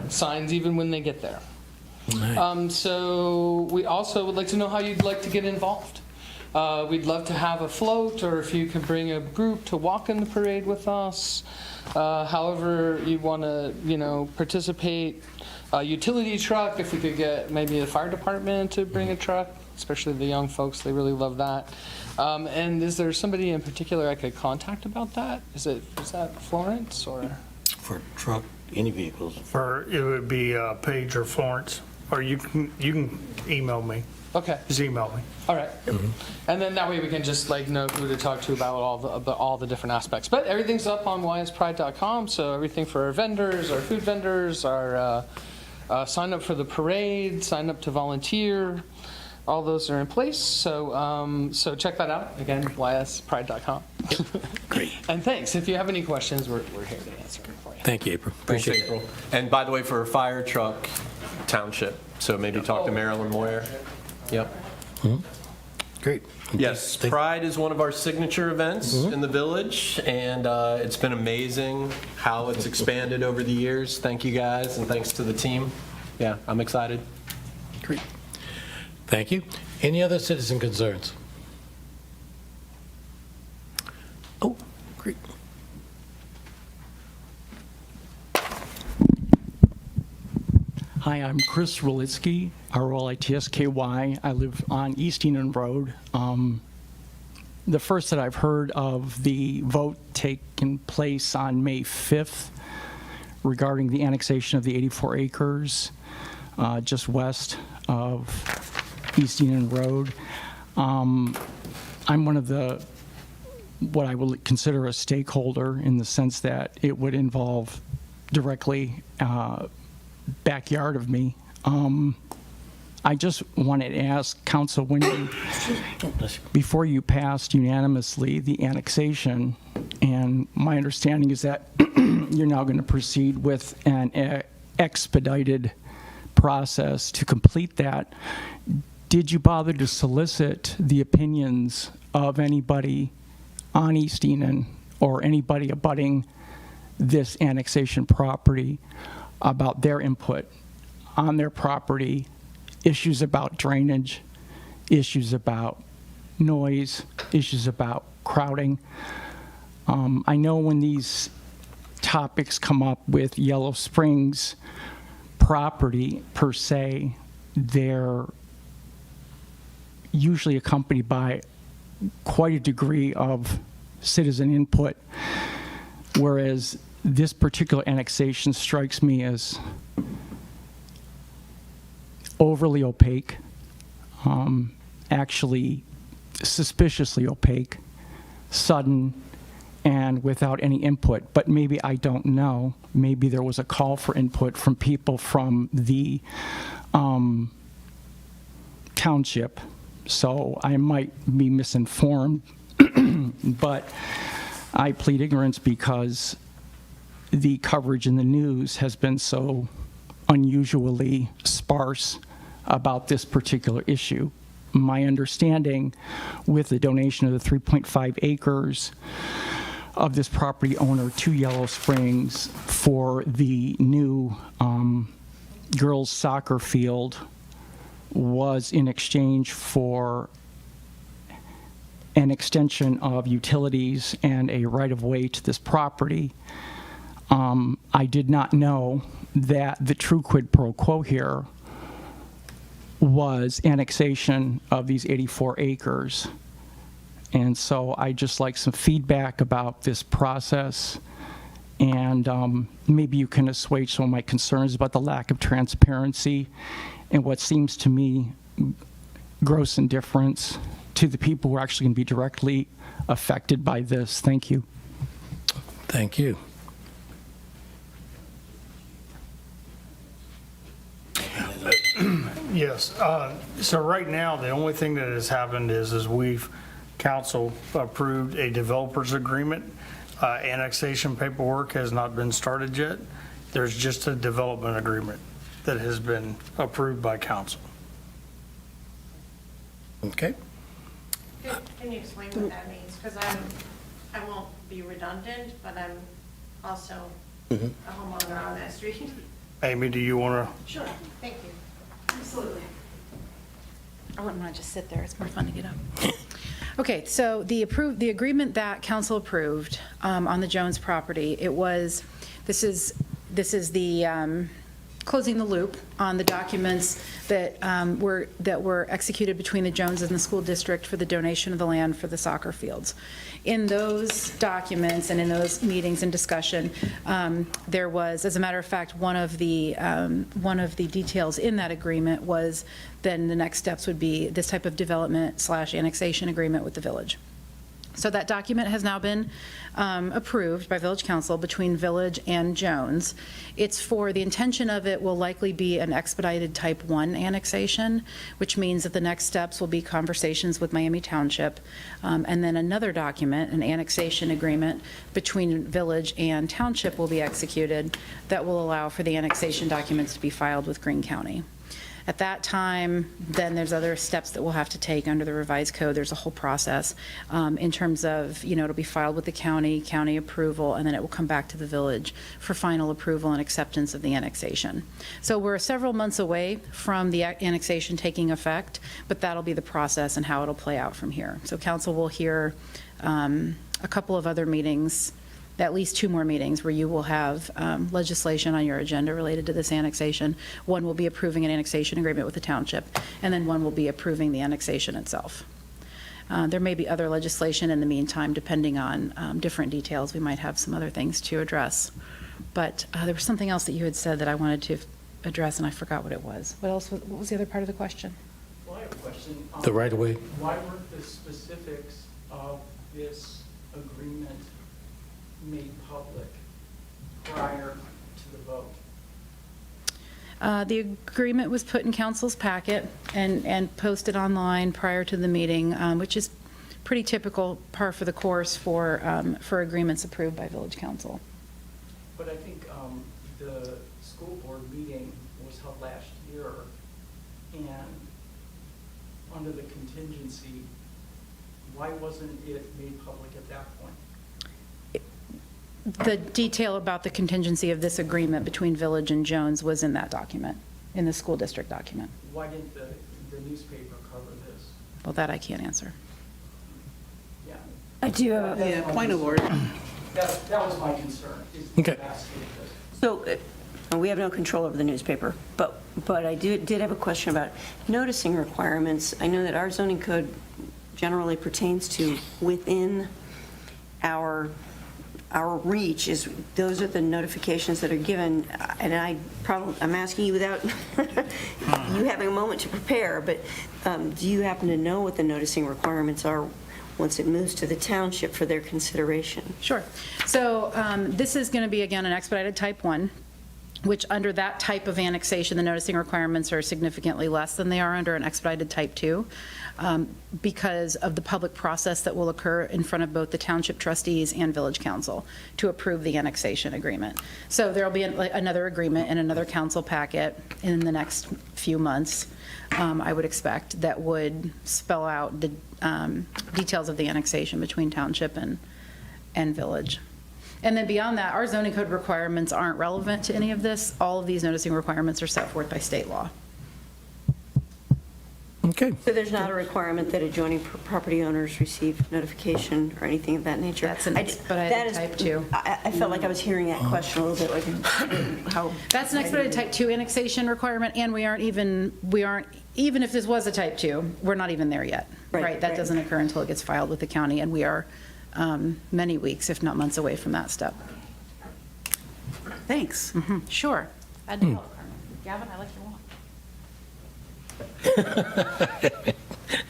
signs even when they get there. Nice. So we also would like to know how you'd like to get involved. We'd love to have a float, or if you can bring a group to walk in the parade with us. However you want to, participate. A utility truck, if we could get maybe the fire department to bring a truck, especially the young folks. They really love that. And is there somebody in particular I could contact about that? Is that Florence or? For truck, any vehicles. Or it would be Paige or Florence, or you can email me. Okay. Just email me. All right. And then that way we can just like know who to talk to about all the different aspects. But everything's up on yspride.com, so everything for our vendors, our food vendors, our sign up for the parade, sign up to volunteer, all those are in place. So so check that out again, yspride.com. Great. And thanks. If you have any questions, we're here to answer them for you. Thank you, April. Thanks, Appreciate it. April. And by the way, for a fire truck, township, so maybe talk to Marilyn Moyer. Yep. Great. Yes, Pride is one of our signature events in the village, and it's been amazing how it's expanded over the years. Thank you guys, and thanks to the team. Yeah, I'm excited. Great. Thank you. Any other citizen concerns? Oh, great. Hi, I'm Chris Rolitsky, R-O-L-I-T-S-K-Y. I live on East Enon Road. The first that I've heard of the vote taking place on May 5th regarding the annexation of the 84 acres just west of East Enon Road. I'm one of what I would consider a stakeholder in the sense that it would involve directly backyard of me. I just wanted to ask Council, before you passed unanimously the annexation, and my understanding is that you're now going to proceed with an expedited process to complete that, did you bother to solicit the opinions of anybody on East Enon or anybody abutting this annexation property about their input on their property, issues about drainage, issues about noise, issues about crowding? I know when these topics come up with Yellow Springs property per se, they're usually accompanied by quite a degree of citizen input, whereas this particular annexation strikes me as overly opaque, actually suspiciously opaque, sudden, and without any input. But maybe I don't know. Maybe there was a call for input from people from the township, so I might be misinformed, but I plead ignorance because the coverage in the news has been so unusually sparse about this particular issue. My understanding with the donation of the 3.5 acres of this property owner to Yellow Springs for the new girls' soccer field was in exchange for an extension of utilities and a right-of-way to this property. I did not know that the true quid pro quo here was annexation of these 84 acres. And so I just like some feedback about this process, and maybe you can assuage some of my concerns about the lack of transparency and what seems to me gross indifference to the people who are actually going to be directly affected by this. Thank you. Thank you. Yes. So right now, the only thing that has happened is council approved a developer's agreement. Annexation paperwork has not been started yet. There's just a development agreement that has been approved by council. Okay. Can you explain what that means? Because I won't be redundant, but I'm also a homeowner on that street. Amy, do you want to? Sure, thank you. Absolutely. I wouldn't want to just sit there. It's more fun to get up. Okay, so the agreement that council approved on the Jones property, this is the closing the loop on the documents that were executed between the Joneses and the school district for the donation of the land for the soccer fields. In those documents and in those meetings and discussion, there was, as a matter of fact, one of the details in that agreement was then the next steps would be this type of development/annexation agreement with the village. So that document has now been approved by Village Council between Village and Jones. It's for, the intention of it will likely be an expedited Type 1 annexation, which means that the next steps will be conversations with Miami Township, and then another document, an annexation agreement between Village and Township will be executed that will allow for the annexation documents to be filed with Greene County. At that time, then there's other steps that we'll have to take under the revised code. There's a whole process in terms of, it'll be filed with the county approval, and then it will come back to the village for final approval and acceptance of the annexation. So we're several months away from the annexation taking effect, but that'll be the process and how it'll play out from here. So council will hear a couple of other meetings, at least 2 more meetings where you will have legislation on your agenda related to this annexation. One will be approving an annexation agreement with the township, and then one will be approving the annexation itself. There may be other legislation in the meantime, depending on different details. We might have some other things to address. But there was something else that you had said that I wanted to address, and I forgot what it was. What was the other part of the question? Well, I have a question. The right of way. Why weren't the specifics of this agreement made public prior to the vote? The agreement was put in council's packet and posted online prior to the meeting, which is pretty typical, par for the course for agreements approved by village council. But I think the school board meeting was held last year, and under the contingency, why wasn't it made public at that point? The detail about the contingency of this agreement between Village and Jones was in that document, in the school district document. Why didn't the newspaper cover this? Well, that I can't answer. Yeah. I do have Yeah, point of order. That was my concern. Okay. So we have no control over the newspaper, but I did have a question about noticing requirements. I know that our zoning code generally pertains to within our reach, is those are the notifications that are given, and I'm asking you without you having a moment to prepare, but do you happen to know what the noticing requirements are once it moves to the township for their consideration? Sure. So this is going to be, again, an expedited Type 1, which under that type of annexation, the noticing requirements are significantly less than they are under an expedited Type 2, because of the public process that will occur in front of both the township trustees and village council to approve the annexation agreement. So there will be another agreement in another council packet in the next few months, I would expect, that would spell out the details of the annexation between township and village. And then beyond that, our zoning code requirements aren't relevant to any of this. All of these noticing requirements are set forth by state law. Okay. So there's not a requirement that adjoining property owners receive notification or anything of that nature? That's an expedited Type 2. I felt like I was hearing that question a little bit, like how... That's an expedited Type 2 annexation requirement, and we aren't, even if this was a Type 2, we're not even there yet. Right, That right. doesn't occur until it gets filed with the county, and we are many weeks, if not months, away from that step. Thanks. Sure. Add to help, Carmen. Gavin, I like your walk.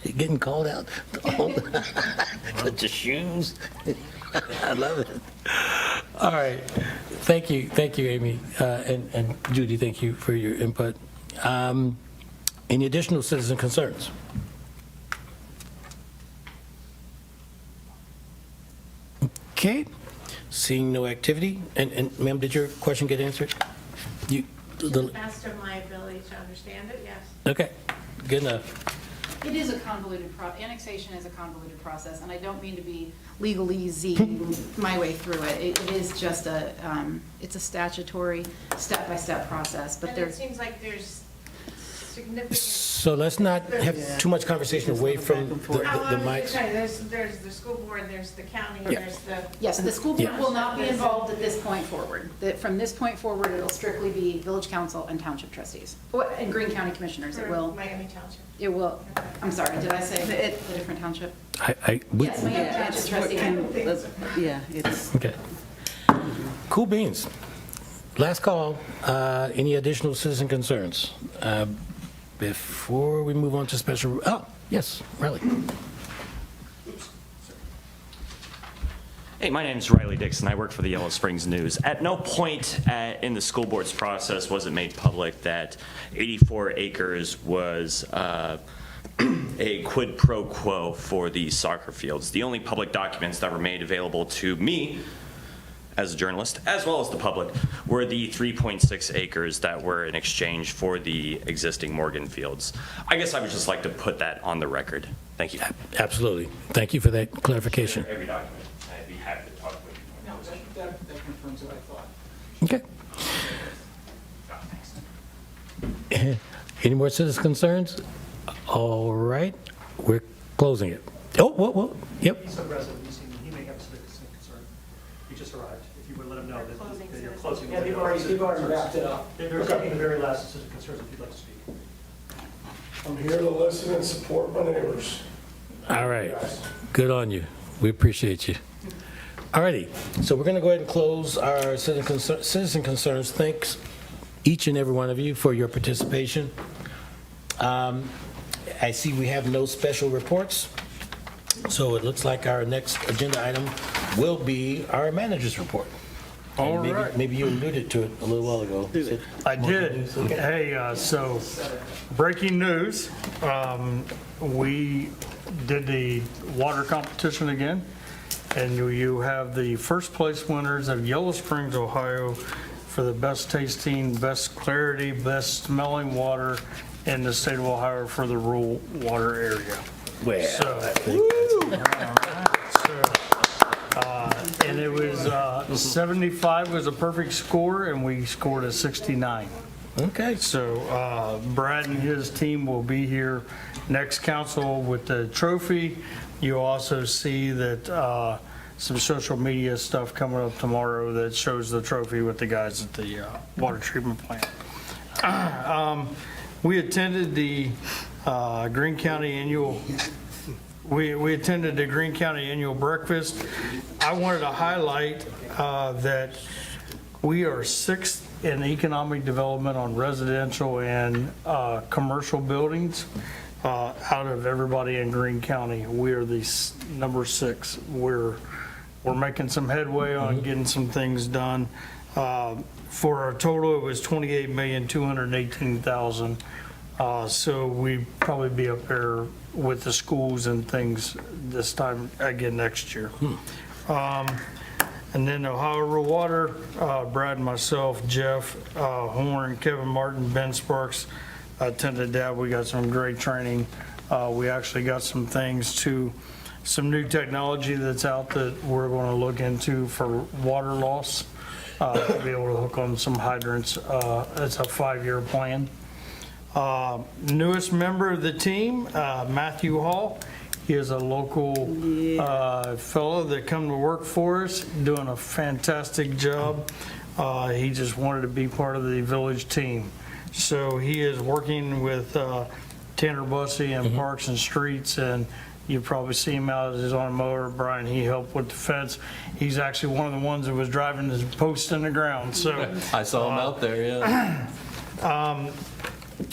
You're getting called out. With the shoes. I love it. All right. Thank you, Amy. And Judy, thank you for your input. Any additional citizen concerns? Okay. Seeing no activity. And ma'am, did your question get answered? To the best of my ability to understand it, yes. Okay. Good enough. It is a convoluted annexation is a convoluted process, and I don't mean to be legalese my way through it. It is just it's a statutory step-by-step process, but And it seems like there's significant. So let's not have too much conversation away from the mics. There's the school board, there's the county, Yeah. there's the. Yes, the school board Yeah. will not be involved at this point forward. From this point forward, it'll strictly be village council and township trustees, and Greene County commissioners. It will, Miami Township. I'm sorry, did I say the different township? Yes, Miami Yeah, Township it's trustee. yeah, it's. Okay. Cool beans. Last call. Any additional citizen concerns? Before we move on to special, yes, Riley. Hey, my name is Riley Dixon. I work for the Yellow Springs News. At no point in the school board's process was it made public that 84 acres was a quid pro quo for the soccer fields. The only public documents that were made available to me as a journalist, as well as the public, were the 3.6 acres that were in exchange for the existing Morgan fields. I guess I would just like to put that on the record. Thank you. Absolutely. Thank you for that clarification. Every document. I'd be happy to talk with you. No, that confirms what I thought. Okay. Any more citizen concerns? All right, we're closing it. Oh, whoa, yep. He's a resident, he may have a citizen concern. He just arrived. If you would let him know that you're closing. Yeah, they've already wrapped it up. There's something the very last citizen concerns if you'd like to speak. I'm here to listen and support my neighbors. All right, good on you. We appreciate you. All righty, so we're going to go ahead and close our citizen concerns. Thanks, each and every one of you, for your participation. I see we have no special reports, so it looks like our next agenda item will be our manager's report. All And right. maybe you alluded to it a little while ago. I did. Hey, so breaking news, we did the water competition again, and you have the first place winners of Yellow Springs, Ohio, for the best tasting, best clarity, best smelling water in the state of Ohio for the rural water area. Well, So, and it was 75 was a perfect score, and we scored a 69. okay. So Brad and his team will be here next council with the trophy. You also see that some social media stuff coming up tomorrow that shows the trophy with the guys at the water treatment plant. We attended the Greene County annual. We attended the Greene County annual breakfast. I wanted to highlight that we are 6th in economic development on residential and commercial buildings out of everybody in Greene County. We are the number 6. We're making some headway on getting some things done. For our total, it was $28,218,000. So we'd probably be up there with the schools and things this time again next year. And then Ohio Rural Water, Brad and myself, Jeff Horn, Kevin Martin, Ben Sparks attended that. We got some great training. We actually got some things some new technology that's out that we're going to look into for water loss, to be able to hook on some hydrants. It's a 5-year plan. Newest member of the team, Matthew Hall. He is a local fellow that come to work for us, doing a fantastic job. He just wanted to be part of the village team. So he is working with Tanner Bussey and Parks and Streets, and you probably see him out as on a mower. Brian, he helped with the fence. He's actually one of the ones that was driving the post in the ground. So I saw him out there, yeah.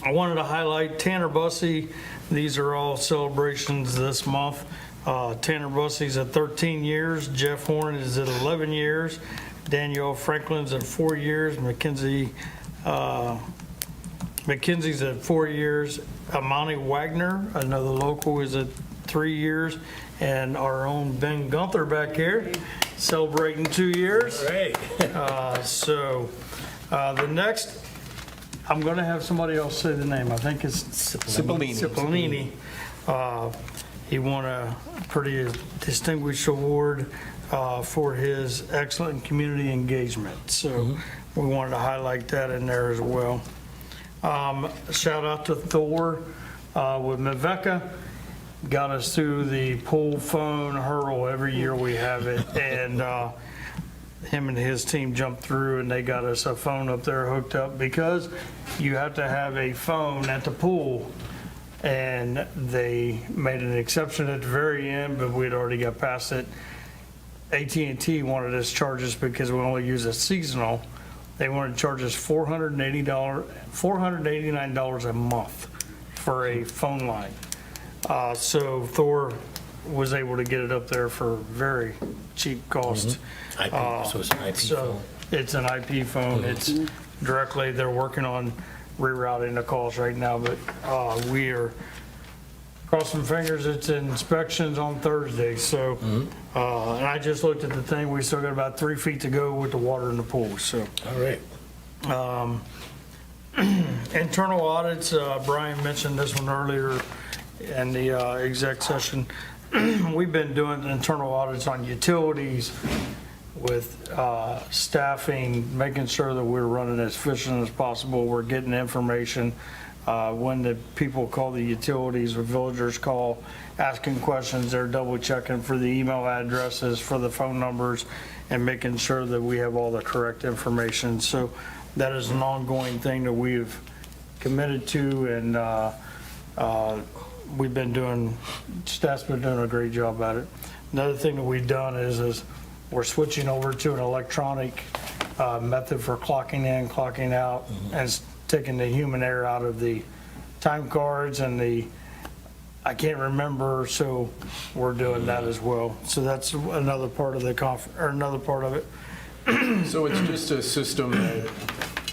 I wanted to highlight Tanner Bussey. These are all celebrations this month. Tanner Bussey's at 13 years. Jeff Horn is at 11 years. Danielle Franklin's at 4 years. McKenzie's at 4 years. Amani Wagner, another local, is at 3 years. And our own Ben Gunther back here, celebrating 2 years. Great. The next, I'm going to have somebody else say the name. I think it's Cipollini. He won a pretty distinguished award for his excellent community engagement. So we wanted to highlight that in there as well. Shout out to Thor with Maveka. Got us through the pull phone hurdle every year we have it. And him and his team jumped through and they got us a phone up there hooked up because you have to have a phone at the pool. And they made an exception at the very end, but we'd already got past it. AT&T wanted us to charge us because we only use it seasonal. They wanted to charge us $489 a month for a phone line. So Thor was able to get it up there for very cheap cost. IP, so it's an IP So phone. it's an IP phone. It's directly, they're working on rerouting the calls right now, but we are crossing fingers. It's inspections on Thursday, so, and I just looked at the thing, we still got about 3 feet to go with the water in the pool, so. All right. Internal audits, Brian mentioned this one earlier in the exec session. We've been doing internal audits on utilities with staffing, making sure that we're running as efficient as possible. We're getting information when the people call the utilities or villagers call, asking questions, they're double checking for the email addresses, for the phone numbers, and making sure that we have all the correct information. So that is an ongoing thing that we've committed to, and we've been doing, staff's been doing a great job at it. Another thing that we've done is we're switching over to an electronic method for clocking in, clocking out, and taking the human error out of the time cards and I can't remember, so we're doing that as well. So that's another part of another part of it. So it's just a system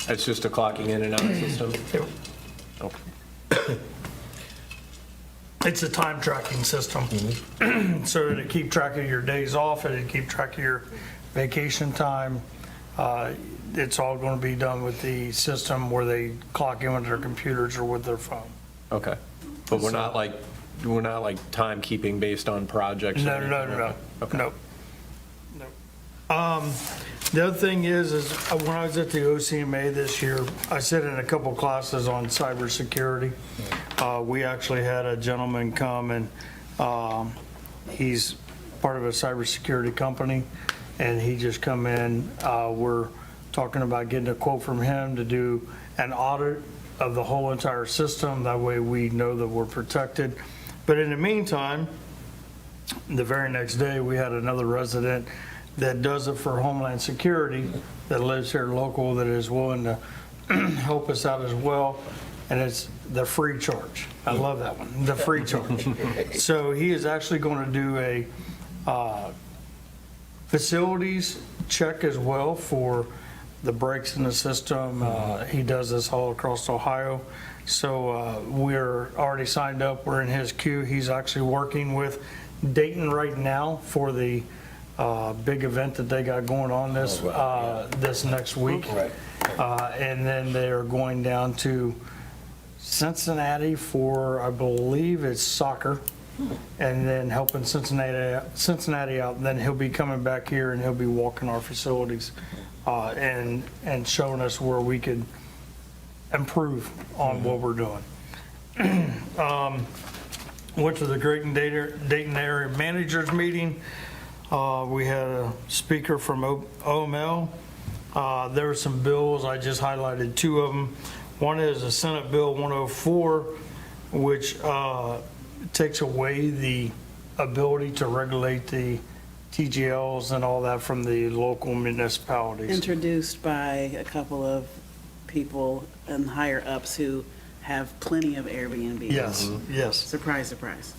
it's just a clocking in and out system? Okay. It's a time tracking system. So to keep track of your days off and to keep track of your vacation time, it's all going to be done with the system where they clock in with their computers or with their phone. Okay. But we're not like timekeeping based on projects? No. Okay. Nope. The other thing is when I was at the OCMA this year, I sat in a couple classes on cybersecurity. We actually had a gentleman come and he's part of a cybersecurity company, and he just come in. We're talking about getting a quote from him to do an audit of the whole entire system. That way we know that we're protected. But in the meantime, the very next day, we had another resident that does it for Homeland Security that lives here local that is willing to help us out as well. And it's the free charge. I love that one, the free charge. So he is actually going to do a facilities check as well for the breaks in the system. He does this all across Ohio. So we're already signed up. We're in his queue. He's actually working with Dayton right now for the big event that they got going on this next week. And then they're going down to Cincinnati for, I believe it's soccer, and then helping Cincinnati out. And then he'll be coming back here and he'll be walking our facilities and showing us where we could improve on what we're doing. Went to the Dayton area managers meeting. We had a speaker from OML. There were some bills. I just highlighted two of them. One is a Senate Bill 104, which takes away the ability to regulate the TGLs and all that from the local municipalities. Introduced by a couple of people and higher ups who have plenty of Airbnbs. Yes. Surprise, surprise.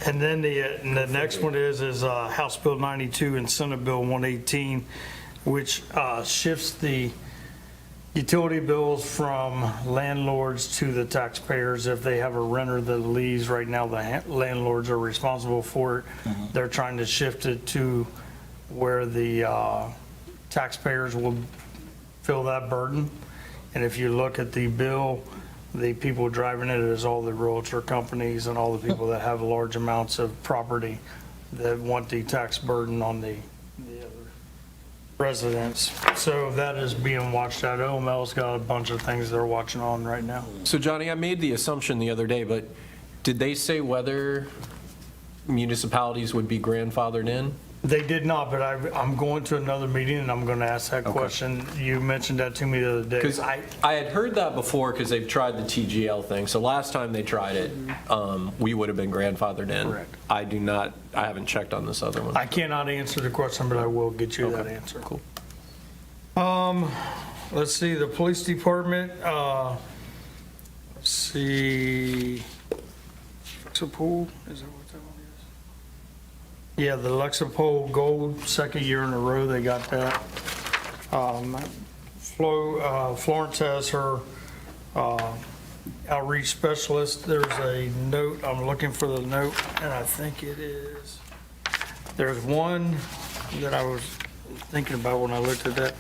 And then the next one is House Bill 92 and Senate Bill 118, which shifts the utility bills from landlords to the taxpayers. If they have a renter that leaves, right now the landlords are responsible for it. They're trying to shift it to where the taxpayers will fill that burden. And if you look at the bill, the people driving it is all the realtor companies and all the people that have large amounts of property that want the tax burden on the other residents. So that is being watched out. OML's got a bunch of things they're watching on right now. So Johnny, I made the assumption the other day, but did they say whether municipalities would be grandfathered in? They did not, but I'm going to another meeting and I'm going to ask that question. You mentioned that to me the other day. Because I had heard that before because they've tried the TGL thing. So last time they tried it, we would have been grandfathered in. Correct. I haven't checked on this other one. I cannot answer the question, but I will get you that answer. Cool. Let's see, the police department, let's see, Lexipol, is that what that one is? Yeah, the Lexipol Gold, second year in a row they got that. Florence has her outreach specialist. There's a note, I'm looking for the note, and I think it is, there's one that I was thinking about when I looked at that.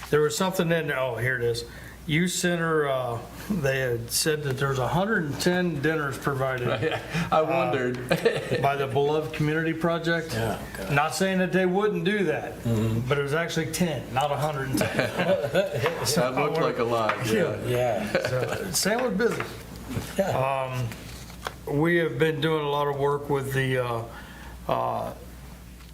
There was something in there, oh, here it is. Youth Center, they had said that there's 110 dinners provided. I wondered. By the Beloved Community Project. Yeah, okay. Not saying that they wouldn't do that, but it was actually 10, not 110. That looked like a lot. Yeah. So, Sam was busy. We have been doing a lot of work with the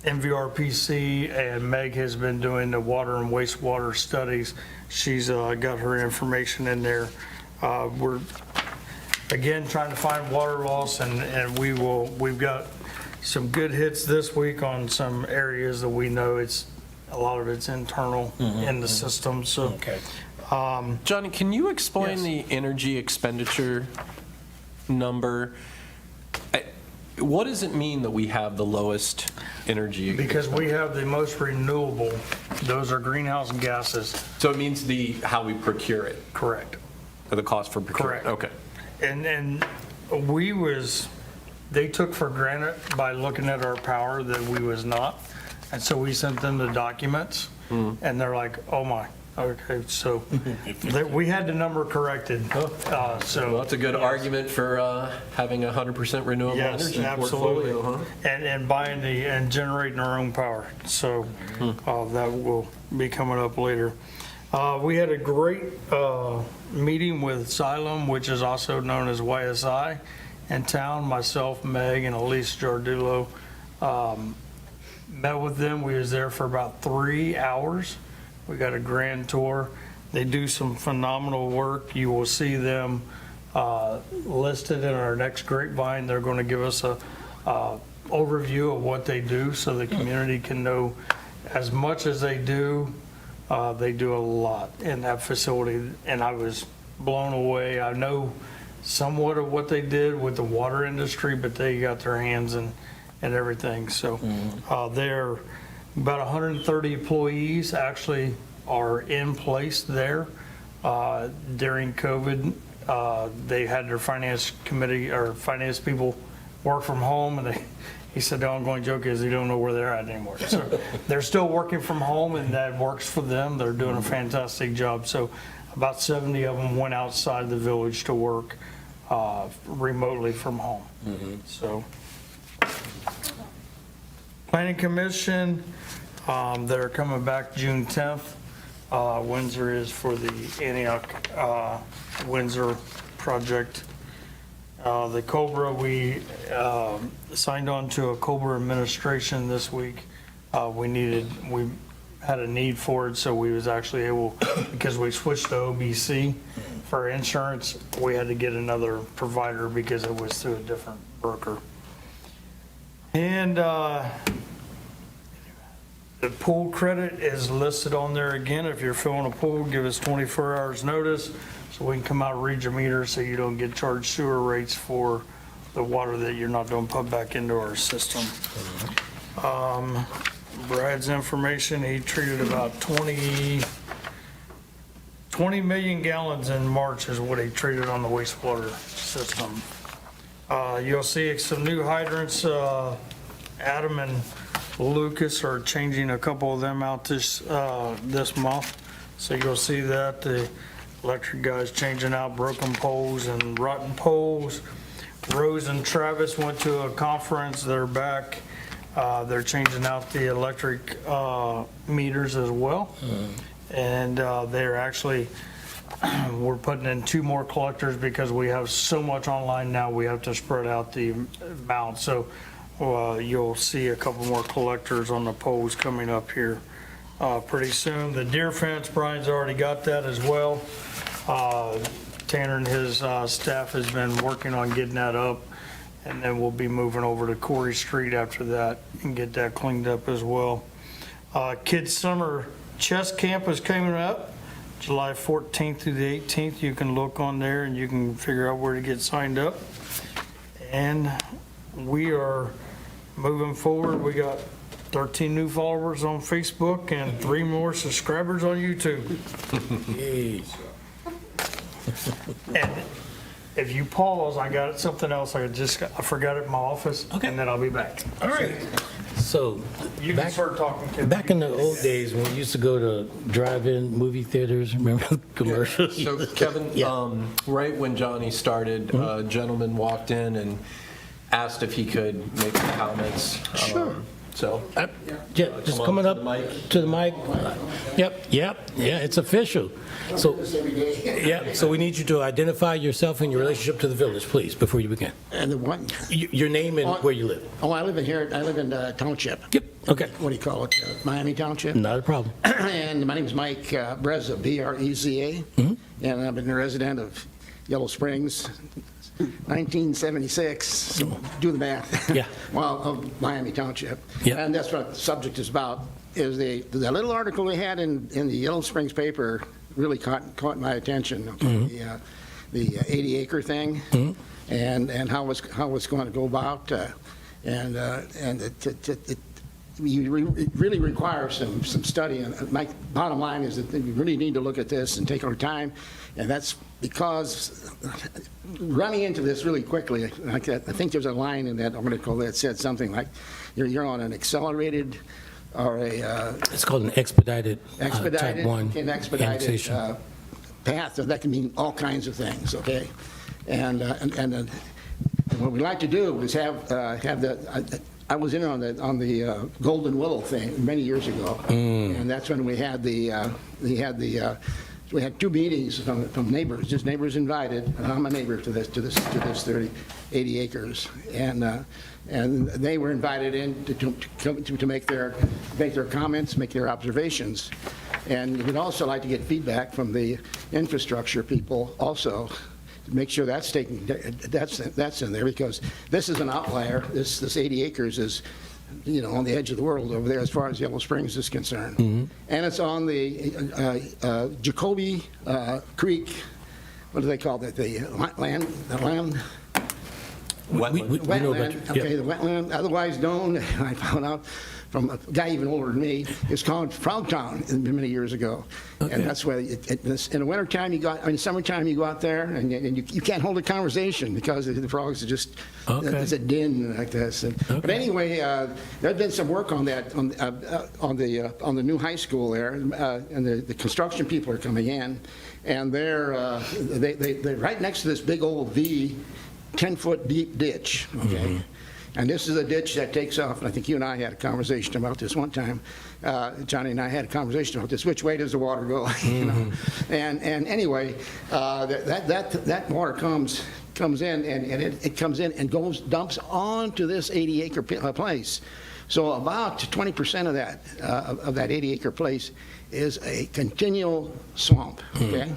MVRPC, and Meg has been doing the water and wastewater studies. She's got her information in there. We're, again, trying to find water loss, and we've got some good hits this week on some areas that we know a lot of it's internal in the system, so. Okay. Johnny, can you explain Yes. the energy expenditure number? What does it mean that we have the lowest energy? Because we have the most renewable, those are greenhouse gases. So it means how we procure it, Correct. or the cost for procurement? Correct. Okay. And they took for granted by looking at our power that we was not. And so we sent them the documents and they're like, oh my, okay, so we had the number corrected. Well, that's a good argument for having 100% renewable Yes, energy absolutely. portfolio, huh? And buying and generating our own power. So that will be coming up later. We had a great meeting with Xylem, which is also known as YSI, in town. Myself, Meg, and Elise Jardullo met with them. We was there for about 3 hours. We got a grand tour. They do some phenomenal work. You will see them listed in our next grapevine. They're going to give us a overview of what they do so the community can know as much as they do. They do a lot in that facility, and I was blown away. I know somewhat of what they did with the water industry, but they got their hands in everything. So they're about 130 employees actually are in place there. During COVID, they had their finance committee or finance people work from home, and he said the ongoing joke is they don't know where they're at anymore. So they're still working from home, and that works for them. They're doing a fantastic job. So about 70 of them went outside the village to work remotely from home. So Planning Commission, they're coming back June 10th. Windsor is for the Antioch Windsor project. The COBRA, we signed on to a COBRA administration this week. We had a need for it, so we was actually able, because we switched to OBC for insurance, we had to get another provider because it was through a different broker. And the pool credit is listed on there again. If you're filling a pool, give us 24 hours notice so we can come out and read your meter so you don't get charged sewer rates for the water that you're not going to put back into our system. Brad's information, he treated about 20 million gallons in March is what he treated on the wastewater system. You'll see some new hydrants. Adam and Lucas are changing a couple of them out this month. So you'll see that the electric guys changing out broken poles and rotten poles. Rose and Travis went to a conference. They're back. They're changing out the electric meters as well. And they're actually, we're putting in 2 more collectors because we have so much online now, we have to spread out the amount. So you'll see a couple more collectors on the poles coming up here pretty soon. The deer fence, Brian's already got that as well. Tanner and his staff has been working on getting that up, and then we'll be moving over to Corey Street after that and get that cleaned up as well. Kids Summer Chess Camp is coming up, July 14th through the 18th. You can look on there and you can figure out where to get signed up. And we are moving forward. We got 13 new followers on Facebook and 3 more subscribers on YouTube. And if you pause, I got something else I forgot it in my office, and then I'll be back. All right. So, You can start talking, Kevin. back in the old days when we used to go to drive-in movie theaters, remember the commercials? So Kevin, right when Johnny started, a gentleman walked in and asked if he could make some comments. Sure. So. Yeah, just Come coming on up to the mic. to the mic. Yeah, it's official. So, so we need you to identify yourself and your relationship to the village, please, before you begin. And the one, Your name and where you live. oh, I live in here, I live in Township. Yep, okay. What do you call it? Miami Township? Not a problem. And my name is Mike Breza, B-R-E-Z-A. And I've been a resident of Yellow Springs, 1976, so do the math. Yeah. Well, of Miami Township. Yeah. And that's what the subject is about, is the little article we had in the Yellow Springs paper really caught my attention. Okay? The 80-acre thing, and how it's going to go about, and it really requires some study. And my bottom line is that we really need to look at this and take our time, and that's because running into this really quickly, I think there's a line in that article that said something like, you're on an accelerated or it's called an expedited type 1 an expedited annexation. path. So that can mean all kinds of things, okay? And what we like to do is have the. I was in on the Golden Willow thing many years ago, and that's when we had we had 2 meetings from neighbors, just neighbors invited, and I'm a neighbor to this 80 acres, and they were invited in to make their comments, make their observations, and we'd also like to get feedback from the infrastructure people also, to make sure that's in there, because this is an outlier. This 80 acres is, on the edge of the world over there as far as Yellow Springs is concerned. And it's on the Jacoby Creek, what do they call that? The land? Wetland. Okay, the wetland, otherwise known, I found out from a guy even older than me, it's called Frogtown many years ago. Okay. And that's where, in the wintertime, in summertime, you go out there and you can't hold a conversation because the frogs are just, it's a din like this. But anyway, there's been some work on that, on the new high school there, and the construction people are coming in, and they're right next to this big old 10-foot deep ditch, okay? And this is a ditch that takes off, and I think you and I had a conversation about this one time. Johnny and I had a conversation about this. Which way does the water go? And anyway, that water comes in, and it comes in and dumps onto this 80-acre place. So about 20% of that 80-acre place is a continual swamp, okay?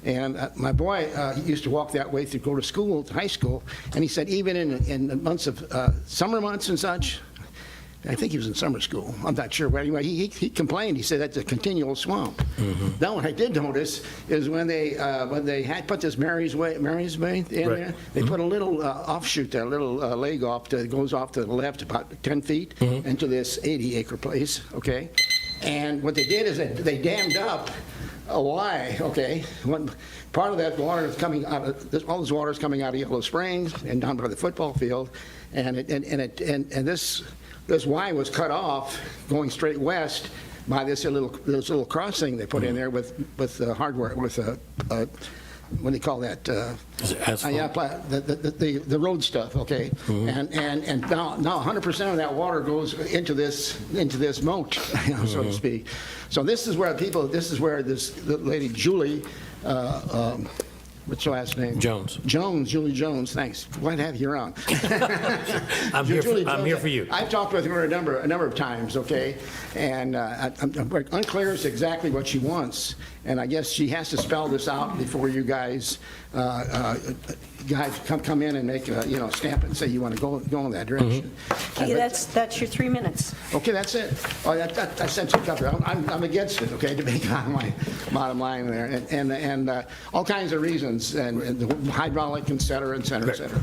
And my boy used to walk that way to go to school, to high school, and he said even in the months of summer months and such, I think he was in summer school, I'm not sure, but anyway, he complained. He said that's a continual swamp. Now what I did notice is when they had put this Mary's Way in there, they put a little offshoot there, a little leg off that goes off to the left about 10 feet into this 80-acre place, okay? And what they did is they dammed up why? Okay, part of that water is coming out of all this water is coming out of Yellow Springs and down by the football field, and this Y was cut off going straight west by this little crossing they put in there with hardware, with what do they call that? Is it asphalt? Yeah, the road stuff, okay? And now 100% of that water goes into this moat, so to speak. So this is where the lady Julie, what's her last name? Julie Jones, thanks. Glad to have you around. I'm here for you. I've talked with her a number of times, okay? And I'm unclear as to exactly what she wants. And I guess she has to spell this out before you guys come in and make stamp it and say you want to go in that direction. Okay, that's your 3 minutes. Okay, that's it. Oh, I sent you a copy. I'm against it, okay, to make on my bottom line there. And all kinds of reasons, and the hydraulic, et cetera,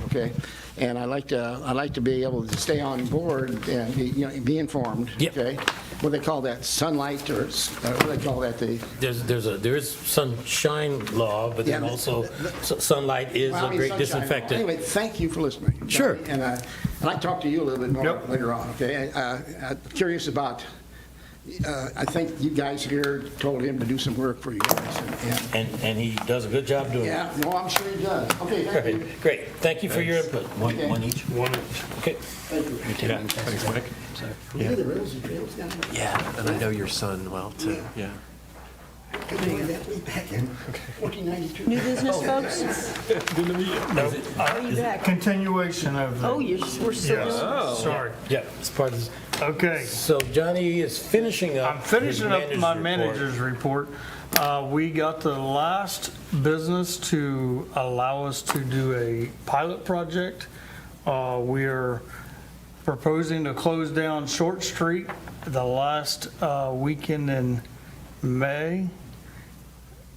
okay? And I like to be able to stay on board and be informed, okay? What do they call that, sunlight, or what do they call that? There is sunshine law, but then also sunlight is a great disinfectant. Anyway, thank you for listening. Sure. And I'd like to talk to you a little bit more later on, okay? I'm curious about, I think you guys here told him to do some work for you guys. And he does a good job doing it. Yeah, no, I'm sure he does. Okay, thank you. Great. Thank you for your input. One each? One each. Okay. Thank you. Yeah, thanks, Mike. Yeah, the rails and trails down there. Yeah, and I know your son well, too, yeah. Good to meet you. Back in 1492. New business, folks? Good to meet you. Are you back? Continuation of the... Oh, we're still doing Sorry. Yeah, it's part of this. Okay. So Johnny is finishing up. I'm finishing up my his manager's report. We got the last business to allow us to do a pilot project. We're proposing to close down Short Street the last weekend in May.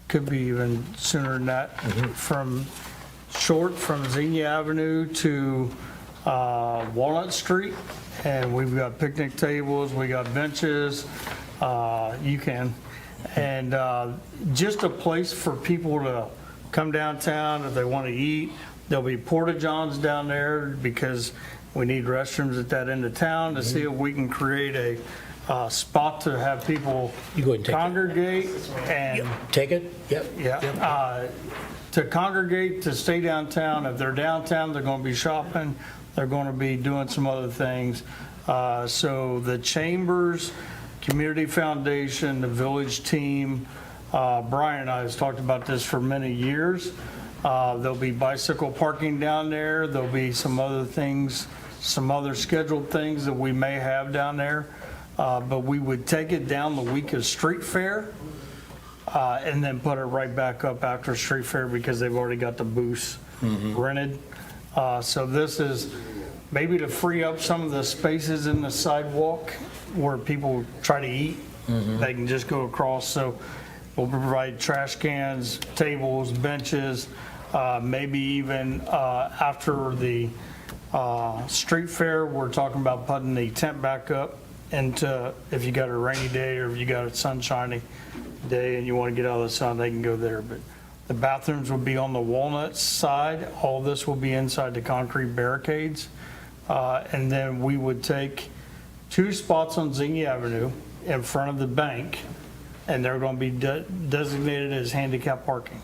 Could be even sooner than that. From Xenia Avenue to Walnut Street. And we've got picnic tables, we got benches, and just a place for people to come downtown if they want to eat. There'll be porta-johns down there because we need restrooms at that end of town to see if we can create a spot to have people congregate and take it. Yep. Yeah. To congregate, to stay downtown. If they're downtown, they're going to be shopping. They're going to be doing some other things. So the Chambers, Community Foundation, the Village Team, Brian and I have talked about this for many years. There'll be bicycle parking down there. There'll be some other things, some other scheduled things that we may have down there. But we would take it down the week of Street Fair and then put it right back up after Street Fair because they've already got the booths rented. So this is maybe to free up some of the spaces in the sidewalk where people try to eat. They can just go across. So we'll provide trash cans, tables, benches, maybe even after the street fair, we're talking about putting the tent back up into, if you got a rainy day or if you got a sunshiny day and you want to get out of the sun, they can go there. But the bathrooms will be on the Walnut side. All this will be inside the concrete barricades. And then we would take 2 spots on Xenia Avenue in front of the bank, and they're going to be designated as handicap parking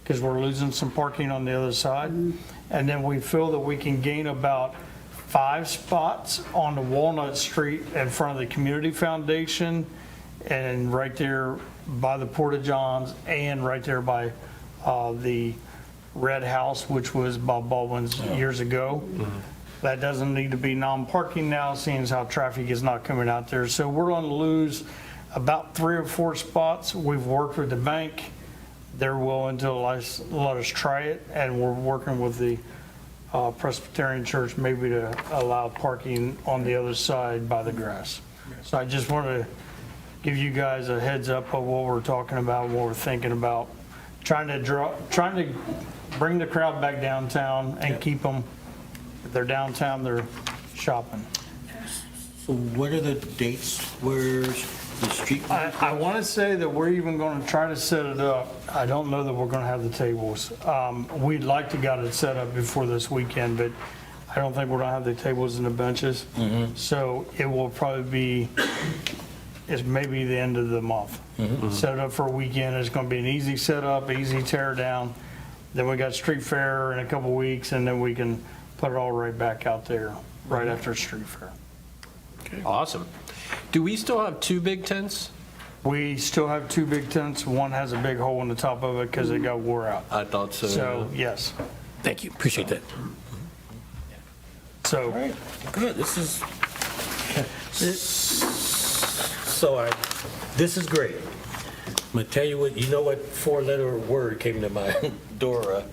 because we're losing some parking on the other side. And then we feel that we can gain about 5 spots on the Walnut Street in front of the Community Foundation and right there by the Porta-Johns and right there by the Red House, which was Bob Baldwin's years ago. That doesn't need to be non-parking now, seeing as how traffic is not coming out there. So we're going to lose about 3 or 4 spots. We've worked with the bank. They're willing to let us try it, and we're working with the Presbyterian Church maybe to allow parking on the other side by the grass. So I just want to give you guys a heads up of what we're talking about, what we're thinking about, trying to bring the crowd back downtown and keep them. If they're downtown, they're shopping. So what are the dates where the street? I want to say that we're even going to try to set it up. I don't know that we're going to have the tables. We'd like to get it set up before this weekend, but I don't think we're going to have the tables and the benches. So it will probably be, it's maybe the end of the month. Set it up for a weekend. It's going to be an easy setup, easy tear down. Then we got street fair in a couple weeks, and then we can put it all right back out there right after street fair. Awesome. Do we still have 2 big tents? We still have 2 big tents. One has a big hole in the top of it because it got wore out. I thought so. So, yes. Thank you, appreciate that. So, All right, good, this is great. I'm gonna tell you what, you know what 4-letter word came to my door?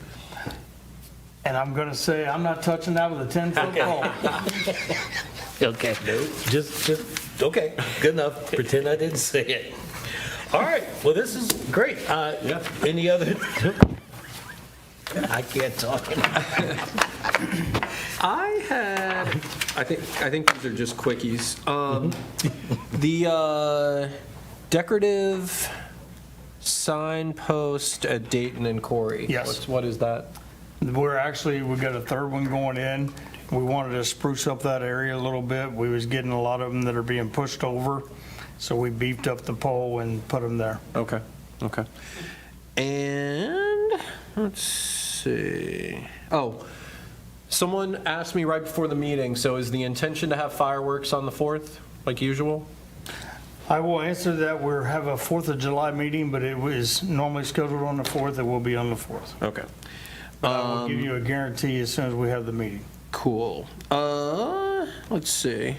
and I'm going to say, I'm not touching that with a 10-foot pole. Okay, just, okay, good enough, pretend I didn't say it. All right, well, this is great. Any other? I can't talk. I think these are just quickies. The decorative signpost at Dayton and Corey. Yes. What is that? We got a third one going in. We wanted to spruce up that area a little bit. We was getting a lot of them that are being pushed over, so we beefed up the pole and put them there. Okay. And let's see. Oh, someone asked me right before the meeting, so is the intention to have fireworks on the 4th, like usual? I will answer that. We have a 4th of July meeting, but it was normally scheduled on the 4th. It will be on the 4th. Okay. But I will give you a guarantee as soon as we have the meeting. Cool. Let's see.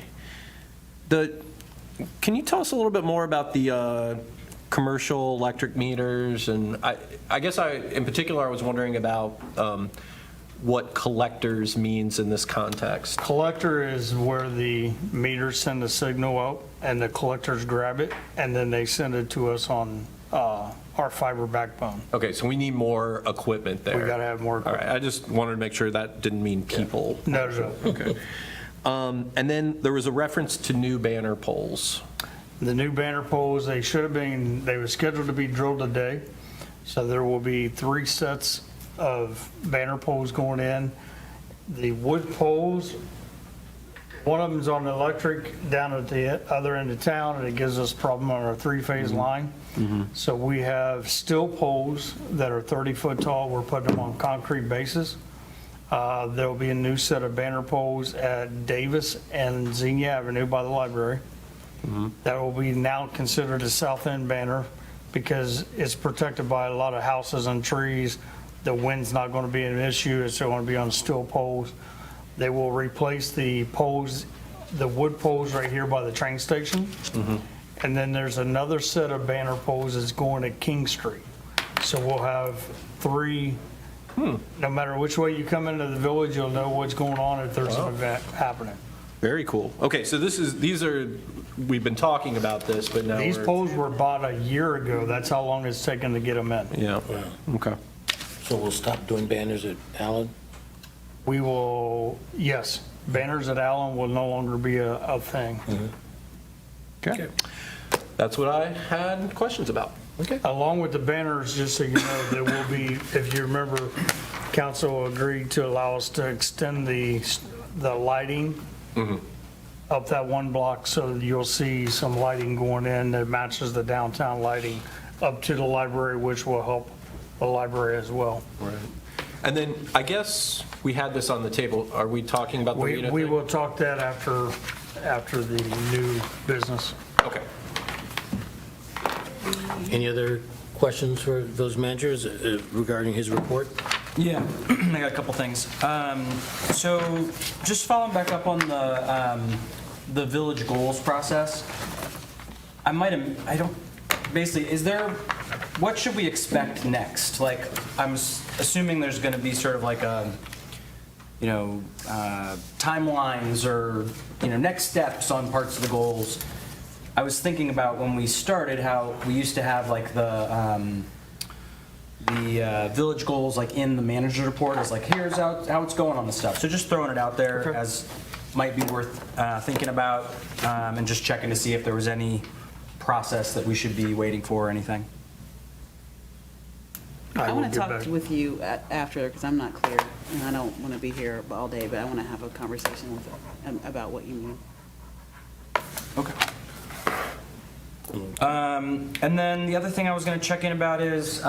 Can you tell us a little bit more about the commercial electric meters? And I guess in particular, I was wondering about what collectors means in this context. Collector is where the meters send a signal out, and the collectors grab it, and then they send it to us on our fiber backbone. Okay, so we need more equipment there. We got to have more All equipment. right, I just wanted to make sure that didn't mean people. No. Okay. And then there was a reference to new banner poles. The new banner poles, they were scheduled to be drilled today. So there will be 3 sets of banner poles going in. The wood poles, one of them's on the electric down at the other end of town, and it gives us a problem on our 3-phase line. So we have steel poles that are 30 foot tall. We're putting them on concrete bases. There'll be a new set of banner poles at Davis and Xenia Avenue by the library. That will be now considered a south end banner because it's protected by a lot of houses and trees. The wind's not going to be an issue. It's going to be on steel poles. They will replace the poles, the wood poles right here by the train station. And then there's another set of banner poles that's going to King Street. So we'll have 3. No matter which way you come into the village, you'll know what's going on if there's an event happening. Very cool. Okay, so we've been talking about this, but now These poles were bought a year ago. That's how long it's taken to get them in. Yeah, okay. So we'll stop doing banners at Allen? We will, yes, banners at Allen will no longer be a thing. Okay. That's what I had questions about. Okay. Along with the banners, just so you know, there will be, if you remember, council agreed to allow us to extend the lighting up that one block, so you'll see some lighting going in that matches the downtown lighting up to the library, which will help the library as well. Right. And then I guess we had this on the table. Are we talking about the We Rita we thing? will talk that after the new business. Okay. Any other questions for those managers regarding his report? Yeah, I got a couple things. So just following back up on the village goals process, what should we expect next? Like, I'm assuming there's going to be sort of like timelines or, next steps on parts of the goals. I was thinking about when we started how we used to have like the village goals like in the manager's report as like, here's how it's going on the stuff. So just throwing it out there as might be worth thinking about and just checking to see if there was any process that we should be waiting for or anything. I want to talk with you after, because I'm not clear, and I don't want to be here all day, but I want to have a conversation with about what you mean. Okay. And then the other thing I was going to check in about is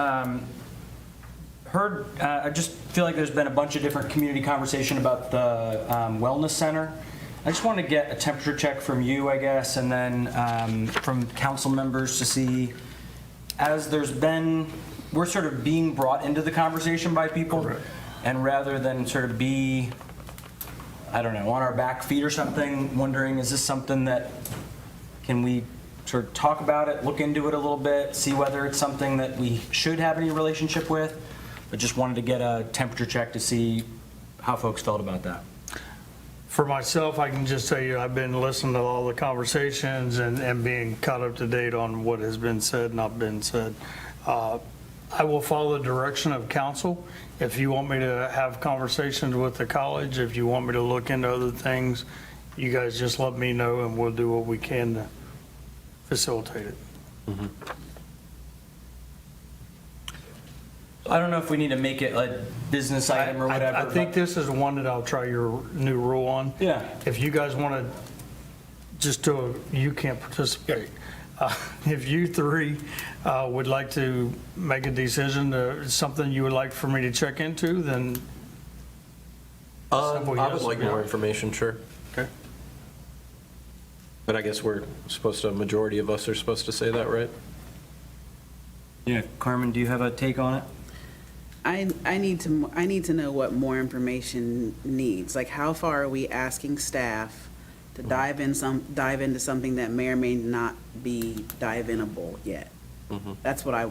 heard, I just feel like there's been a bunch of different community conversation about the wellness center. I just want to get a temperature check from you, I guess, and then from council members to see, as we're sort of being brought into the conversation by people, and rather than sort of be, I don't know, on our back feet or something, wondering, is this something that, can we sort of talk about it, look into it a little bit, see whether it's something that we should have any relationship with? But just wanted to get a temperature check to see how folks felt about that. For myself, I can just tell you, I've been listening to all the conversations and being caught up to date on what has been said, not been said. I will follow the direction of council. If you want me to have conversations with the college, if you want me to look into other things, you guys just let me know and we'll do what we can to facilitate it. I don't know if we need to make it a business item or whatever. I think this is one that I'll try your new rule on. Yeah. If you guys want to just you can't participate. If you three would like to make a decision to something you would like for me to check into, then I simple would yes like or no. more information, sure. Okay. But I guess a majority of us are supposed to say that, right? Yeah, Carmen, do you have a take on it? I need to know what more information needs. Like, how far are we asking staff to dive into something that may or may not be dive-inable yet? That's why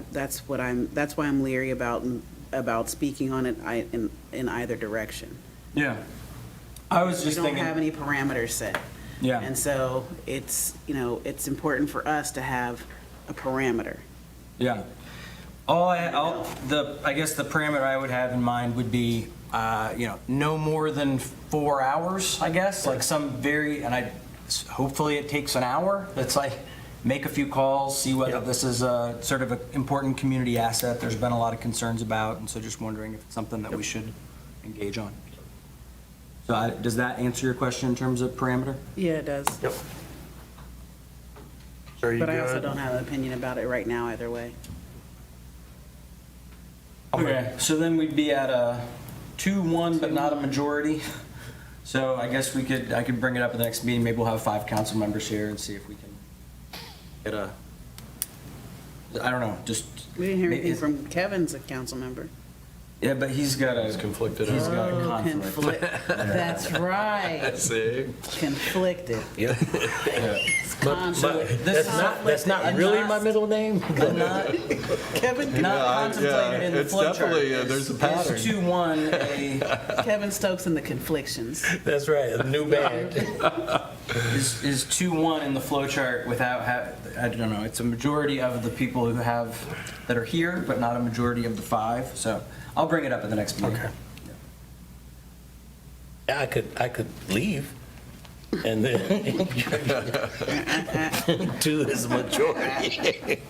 I'm leery about speaking on it in either direction. Yeah. I was just We don't thinking. have any parameters set. Yeah. And so it's important for us to have a parameter. Yeah. I guess the parameter I would have in mind would be, no more than 4 hours, I guess, like hopefully it takes an hour. That's like, make a few calls, see whether this is a sort of an important community asset there's been a lot of concerns about, and so just wondering if it's something that we should engage on. So does that answer your question in terms of parameter? Yeah, it does. Yep. Are you But I also good? don't have an opinion about it right now either way. Okay, so then we'd be at a 2-1, but not a majority. So I guess I could bring it up at the next meeting. Maybe we'll have 5 council members here and see if we can get I don't know, just. We didn't hear anything from Kevin's a council member. Yeah, but he's got conflicted. He's got a conflict. That's right. See? Conflicted. Yep. Conflict. That's not really my middle name. Kevin, Not contemplated in the it's flow chart. definitely, there's a pattern. Is 2-1 Kevin Stokes and the Conflictions. That's right, a new band. is 2-1 in the flow chart without I don't know. It's a majority of the people that are here, but not a majority of the 5. So I'll bring it up at the next meeting. Okay. Yeah, I could leave and then 2 is majority.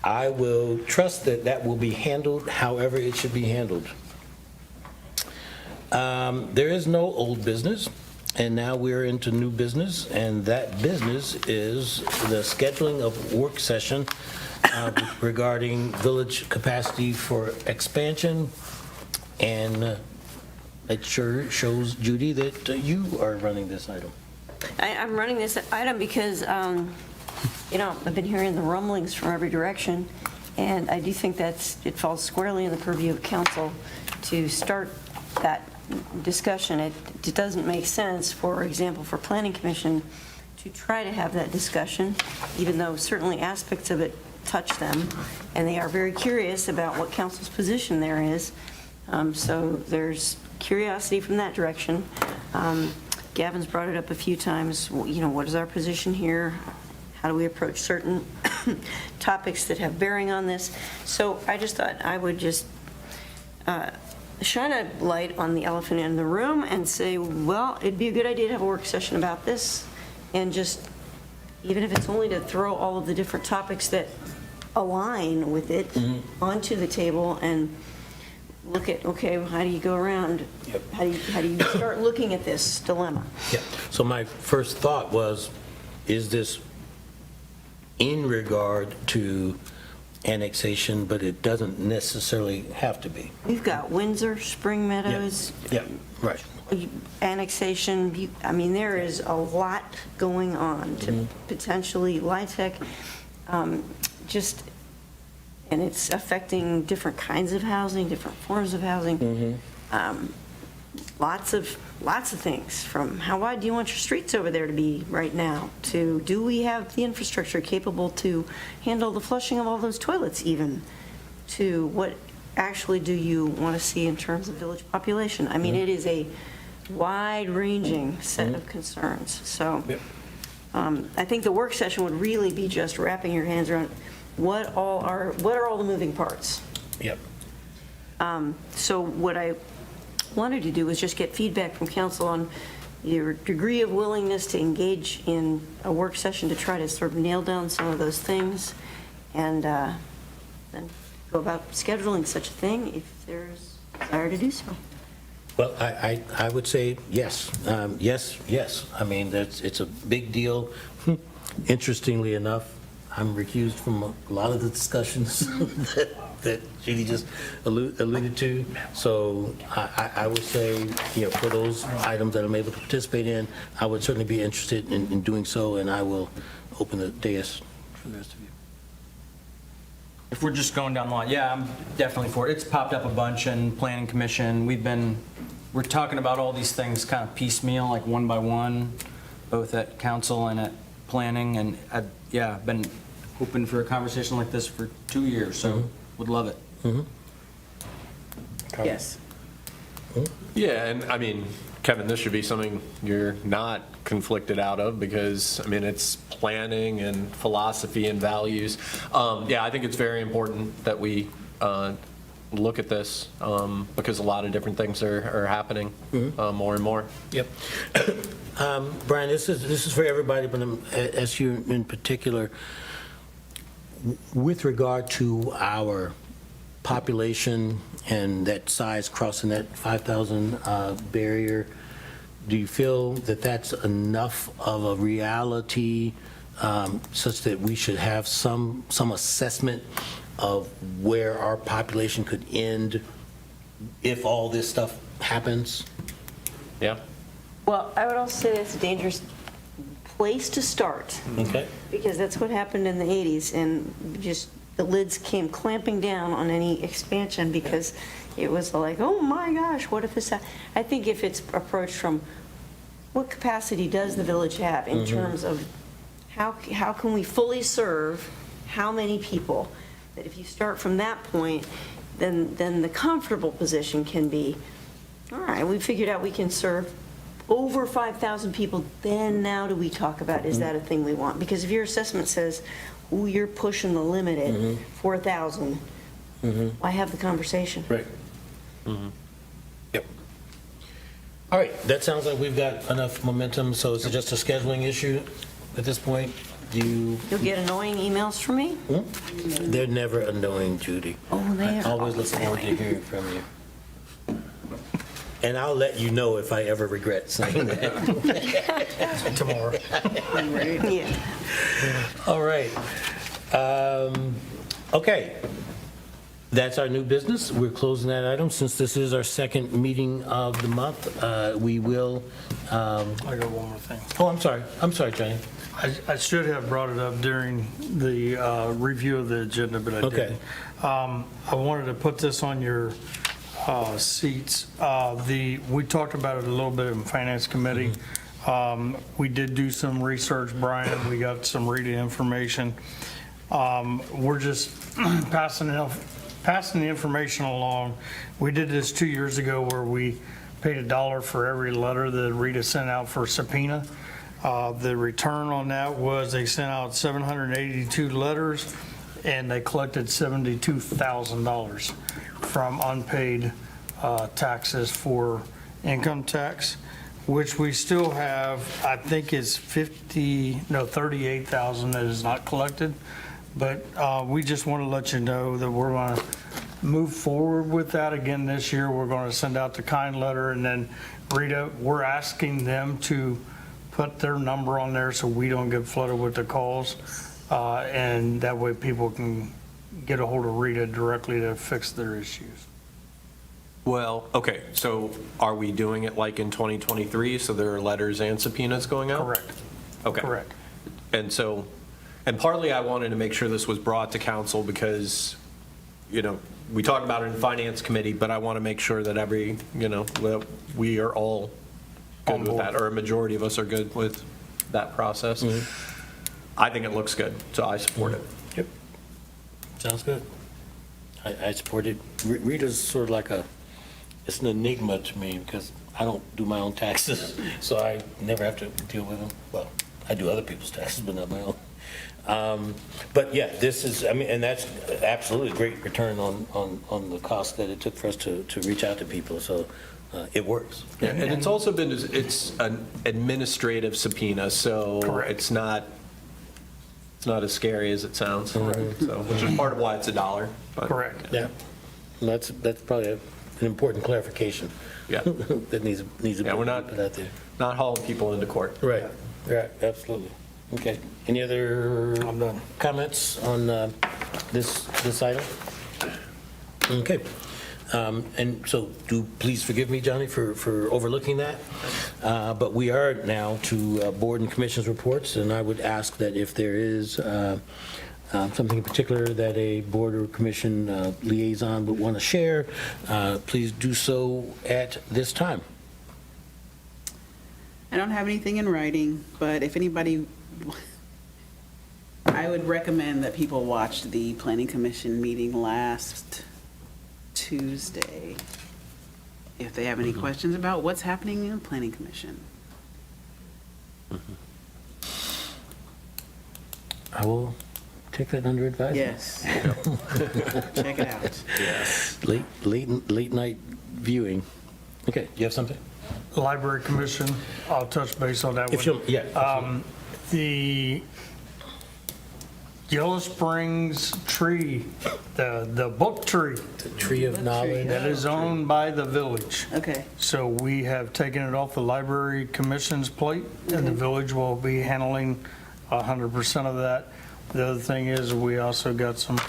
I will trust that will be handled however it should be handled. There is no old business, and now we're into new business, and that business is the scheduling of work session regarding village capacity for expansion, and it sure shows, Judy, that you are running this item. I'm running this item because, I've been hearing the rumblings from every direction, and I do think it falls squarely in the purview of council to start that discussion. It doesn't make sense, for example, for Planning Commission to try to have that discussion, even though certainly aspects of it touch them, and they are very curious about what council's position there is. So there's curiosity from that direction. Gavin's brought it up a few times. What is our position here? How do we approach certain topics that have bearing on this? So I just thought I would just shine a light on the elephant in the room and say, well, it'd be a good idea to have a work session about this, and just, even if it's only to throw all of the different topics that align with it onto the table and look at, okay, how do you go around? Yep. How do you start looking at this dilemma? Yeah. So my first thought was, is this in regard to annexation, but it doesn't necessarily have to be. We've got Windsor, Spring Meadows, Yeah, right. annexation. I mean, there is a lot going on to potentially LIHTC, just, and it's affecting different kinds of housing, different forms of housing. Lots of things, from how wide do you want your streets over there to be right now, to do we have the infrastructure capable to handle the flushing of all those toilets even, to what actually do you want to see in terms of village population. I mean, it is a wide-ranging set of concerns. So I think the work session would really be just wrapping your hands around what are all the moving parts. Yep. So what I wanted to do was just get feedback from council on your degree of willingness to engage in a work session to try to sort of nail down some of those things, and then go about scheduling such a thing if there's desire to do so. Well, I would say yes. Yes. I mean, it's a big deal. Interestingly enough, I'm recused from a lot of the discussions that Judy just alluded to. So I would say, for those items that I'm able to participate in, I would certainly be interested in doing so, and I will open the dais for the rest of you. If we're just going down the line, yeah, I'm definitely for it. It's popped up a bunch in Planning Commission. We're talking about all these things kind of piecemeal, like one by one, both at council and at planning, and I've been hoping for a conversation like this for 2 years, so would love it. Yes. Yeah, and I mean, Kevin, this should be something you're not conflicted out of, because, I mean, it's planning and philosophy and values. Yeah, I think it's very important that we look at this, because a lot of different things are happening more and more. Yep. Brian, this is for everybody, but SU in particular. With regard to our population and that size crossing that 5,000 barrier, do you feel that that's enough of a reality such that we should have some assessment of where our population could end if all this stuff happens? Yeah. Well, I would also say that's a dangerous place to start. Okay. Because that's what happened in the 80s, and just the lids came clamping down on any expansion because it was like, oh my gosh, what if this, I think if it's approached from what capacity does the village have in terms of how can we fully serve how many people, that if you start from that point, then the comfortable position can be, all right, we figured out we can serve over 5,000 people, then now do we talk about, is that a thing we want? Because if your assessment says, ooh, you're pushing the limit at 4,000, why have the conversation? Right. Yep. All right, that sounds like we've got enough momentum, so is it just a scheduling issue at this point? You'll get annoying emails from me? They're never annoying, Judy. Oh, they I are always look forward to hearing from you. And I'll let you know if I ever regret saying that. Tomorrow. Yeah. All right. Okay. That's our new business. We're closing that item. Since this is our second meeting of the month, we will... I got one more thing. Oh, I'm sorry. I'm sorry, Johnny. I should have brought it up during the review of the agenda, but I didn't. I wanted to put this on your seats. We talked about it a little bit in Finance Committee. We did do some research, Brian. We got some reading information. We're just passing the information along. We did this 2 years ago where we paid $1 for every letter that Rita sent out for subpoena. The return on that was they sent out 782 letters and they collected $72,000 from unpaid taxes for income tax, which we still have, I think is 38,000 that is not collected. But we just want to let you know that we're going to move forward with that again this year. We're going to send out the kind letter, and then Rita, we're asking them to put their number on there so we don't get flooded with the calls, and that way people can get a hold of Rita directly to fix their issues. Well, okay, so are we doing it like in 2023, so there are letters and subpoenas going out? Correct. Okay. Correct. And so, and partly I wanted to make sure this was brought to council because, you know, we talk about it in finance committee, but I want to make sure that that we are all good with that, or a majority of us are good with that process. I think it looks good, so I support it. Yep. Sounds good. I support it. Rita's sort of like it's an enigma to me because I don't do my own taxes, so I never have to deal with them. Well, I do other people's taxes, but not my own. But yeah, this is, and that's absolutely a great return on the cost that it took for us to reach out to people, so it works. Yeah, and it's also it's an administrative subpoena, so it's not as scary as it sounds. So, which is part of why it's $1. But, Correct. Yeah. And that's probably an important clarification. Yeah. That needs to be we're not put out there. not hauling people into court. Right, absolutely. Okay, any other comments on this item? Okay, and so please forgive me, Johnny, for overlooking that, but we are now to board and commissions reports, and I would ask that if there is something in particular that a board or commission liaison would want to share, please do so at this time. I don't have anything in writing, but if anybody, I would recommend that people watch the planning commission meeting last Tuesday if they have any questions about what's happening in the planning commission. I will take that under advisement. Yes. Check it out. Yes. Late night viewing. Okay, you have something? Library Commission, I'll touch base on that If one. you'll, yeah. The Yellow Springs tree, the book tree. The tree of knowledge. That is owned by the village. Okay. So we have taken it off the Library Commission's plate, and the village will be handling 100% of that. The other thing is, we also got some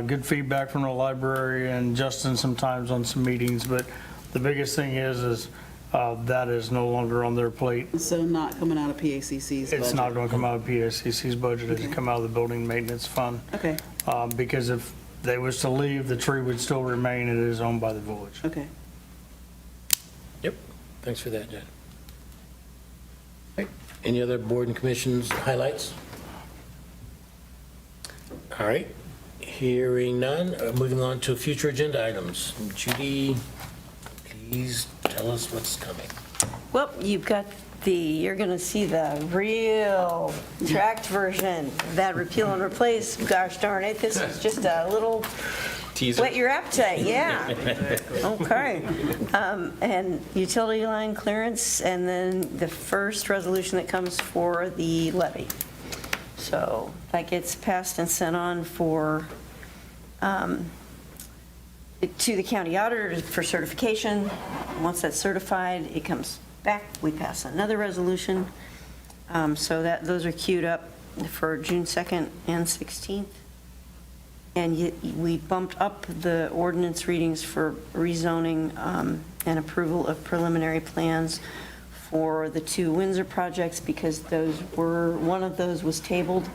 good feedback from the library and Justin sometimes on some meetings, but the biggest thing is that is no longer on their plate. So not coming out of PACC's budget? It's not going to come out of PSCC's budget, it'll come out of the building maintenance fund. Okay, Because if they was to leave, the tree would still remain, it is owned by the village. okay. Yep, thanks for that, Jen. Okay. Any other board and commissions highlights? All right, hearing none, moving on to future agenda items. Judy, please tell us what's coming. Well, you're going to see the real tracked version of that repeal and replace. Gosh darn it, this is just a little Teaser. whet your appetite, yeah. Okay. And utility line clearance, and then the first resolution that comes for the levy. So that gets passed and sent on to the county auditor for certification. Once that's certified, it comes back, we pass another resolution. So those are queued up for June 2nd and 16th. And we bumped up the ordinance readings for rezoning and approval of preliminary plans for the two Windsor projects because one of those was tabled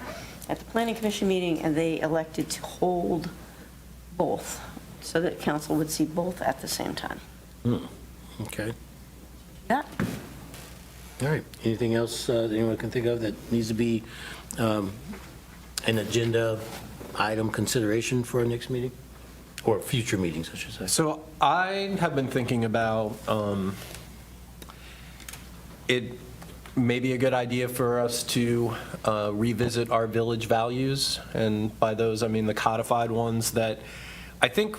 at the Planning Commission meeting, and they elected to hold both so that council would see both at the same time. Okay. Yeah. All right, anything else that anyone can think of that needs to be an agenda item consideration for our next meeting? Or future meetings, I should say. So I have been thinking about it may be a good idea for us to revisit our village values. And by those, I mean the codified ones that I think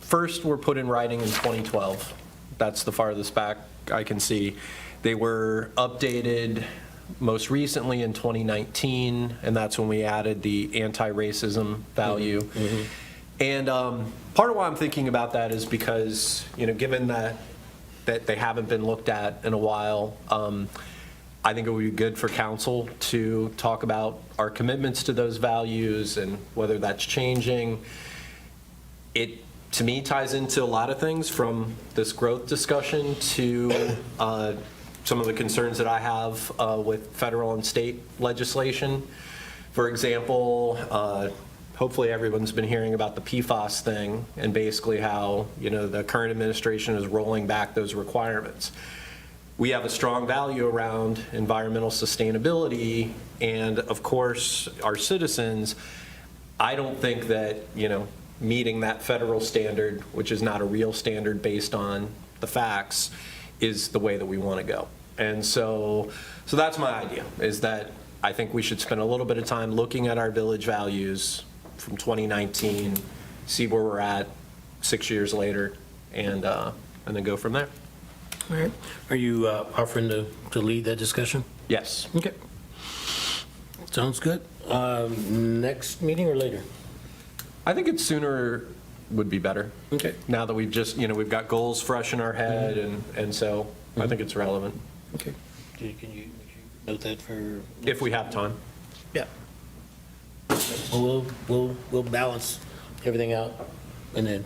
first were put in writing in 2012. That's the farthest back I can see. They were updated most recently in 2019, and that's when we added the anti-racism value. Mm-hmm. And part of why I'm thinking about that is because, given that they haven't been looked at in a while, I think it would be good for council to talk about our commitments to those values and whether that's changing. It, to me, ties into a lot of things, from this growth discussion to some of the concerns that I have with federal and state legislation. For example, hopefully everyone's been hearing about the PFAS thing and basically how, the current administration is rolling back those requirements. We have a strong value around environmental sustainability, and of course, our citizens. I don't think that, meeting that federal standard, which is not a real standard based on the facts, is the way that we want to go. And so that's my idea, is that I think we should spend a little bit of time looking at our village values from 2019, see where we're at 6 years later, and then go from there. All right. Are you offering to lead that discussion? Yes. Okay. Sounds good. Next meeting or later? I think it's sooner would be better. Okay. Now that we've just, we've got goals fresh in our head, and so I think it's relevant. Okay. Can you note that for? If we have time. Yeah. Well, we'll balance everything out, and then,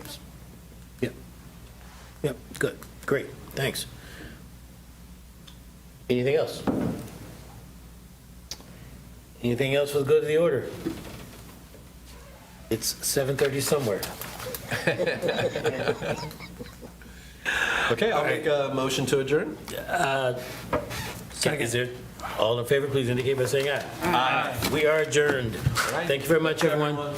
yep, good, great, thanks. Anything else? Anything else for the good of the order? It's 7:30 somewhere. Okay, I'll make a motion to adjourn. Is there, all in favor, please indicate by saying aye. Aye. We are adjourned. Thank you very much, everyone.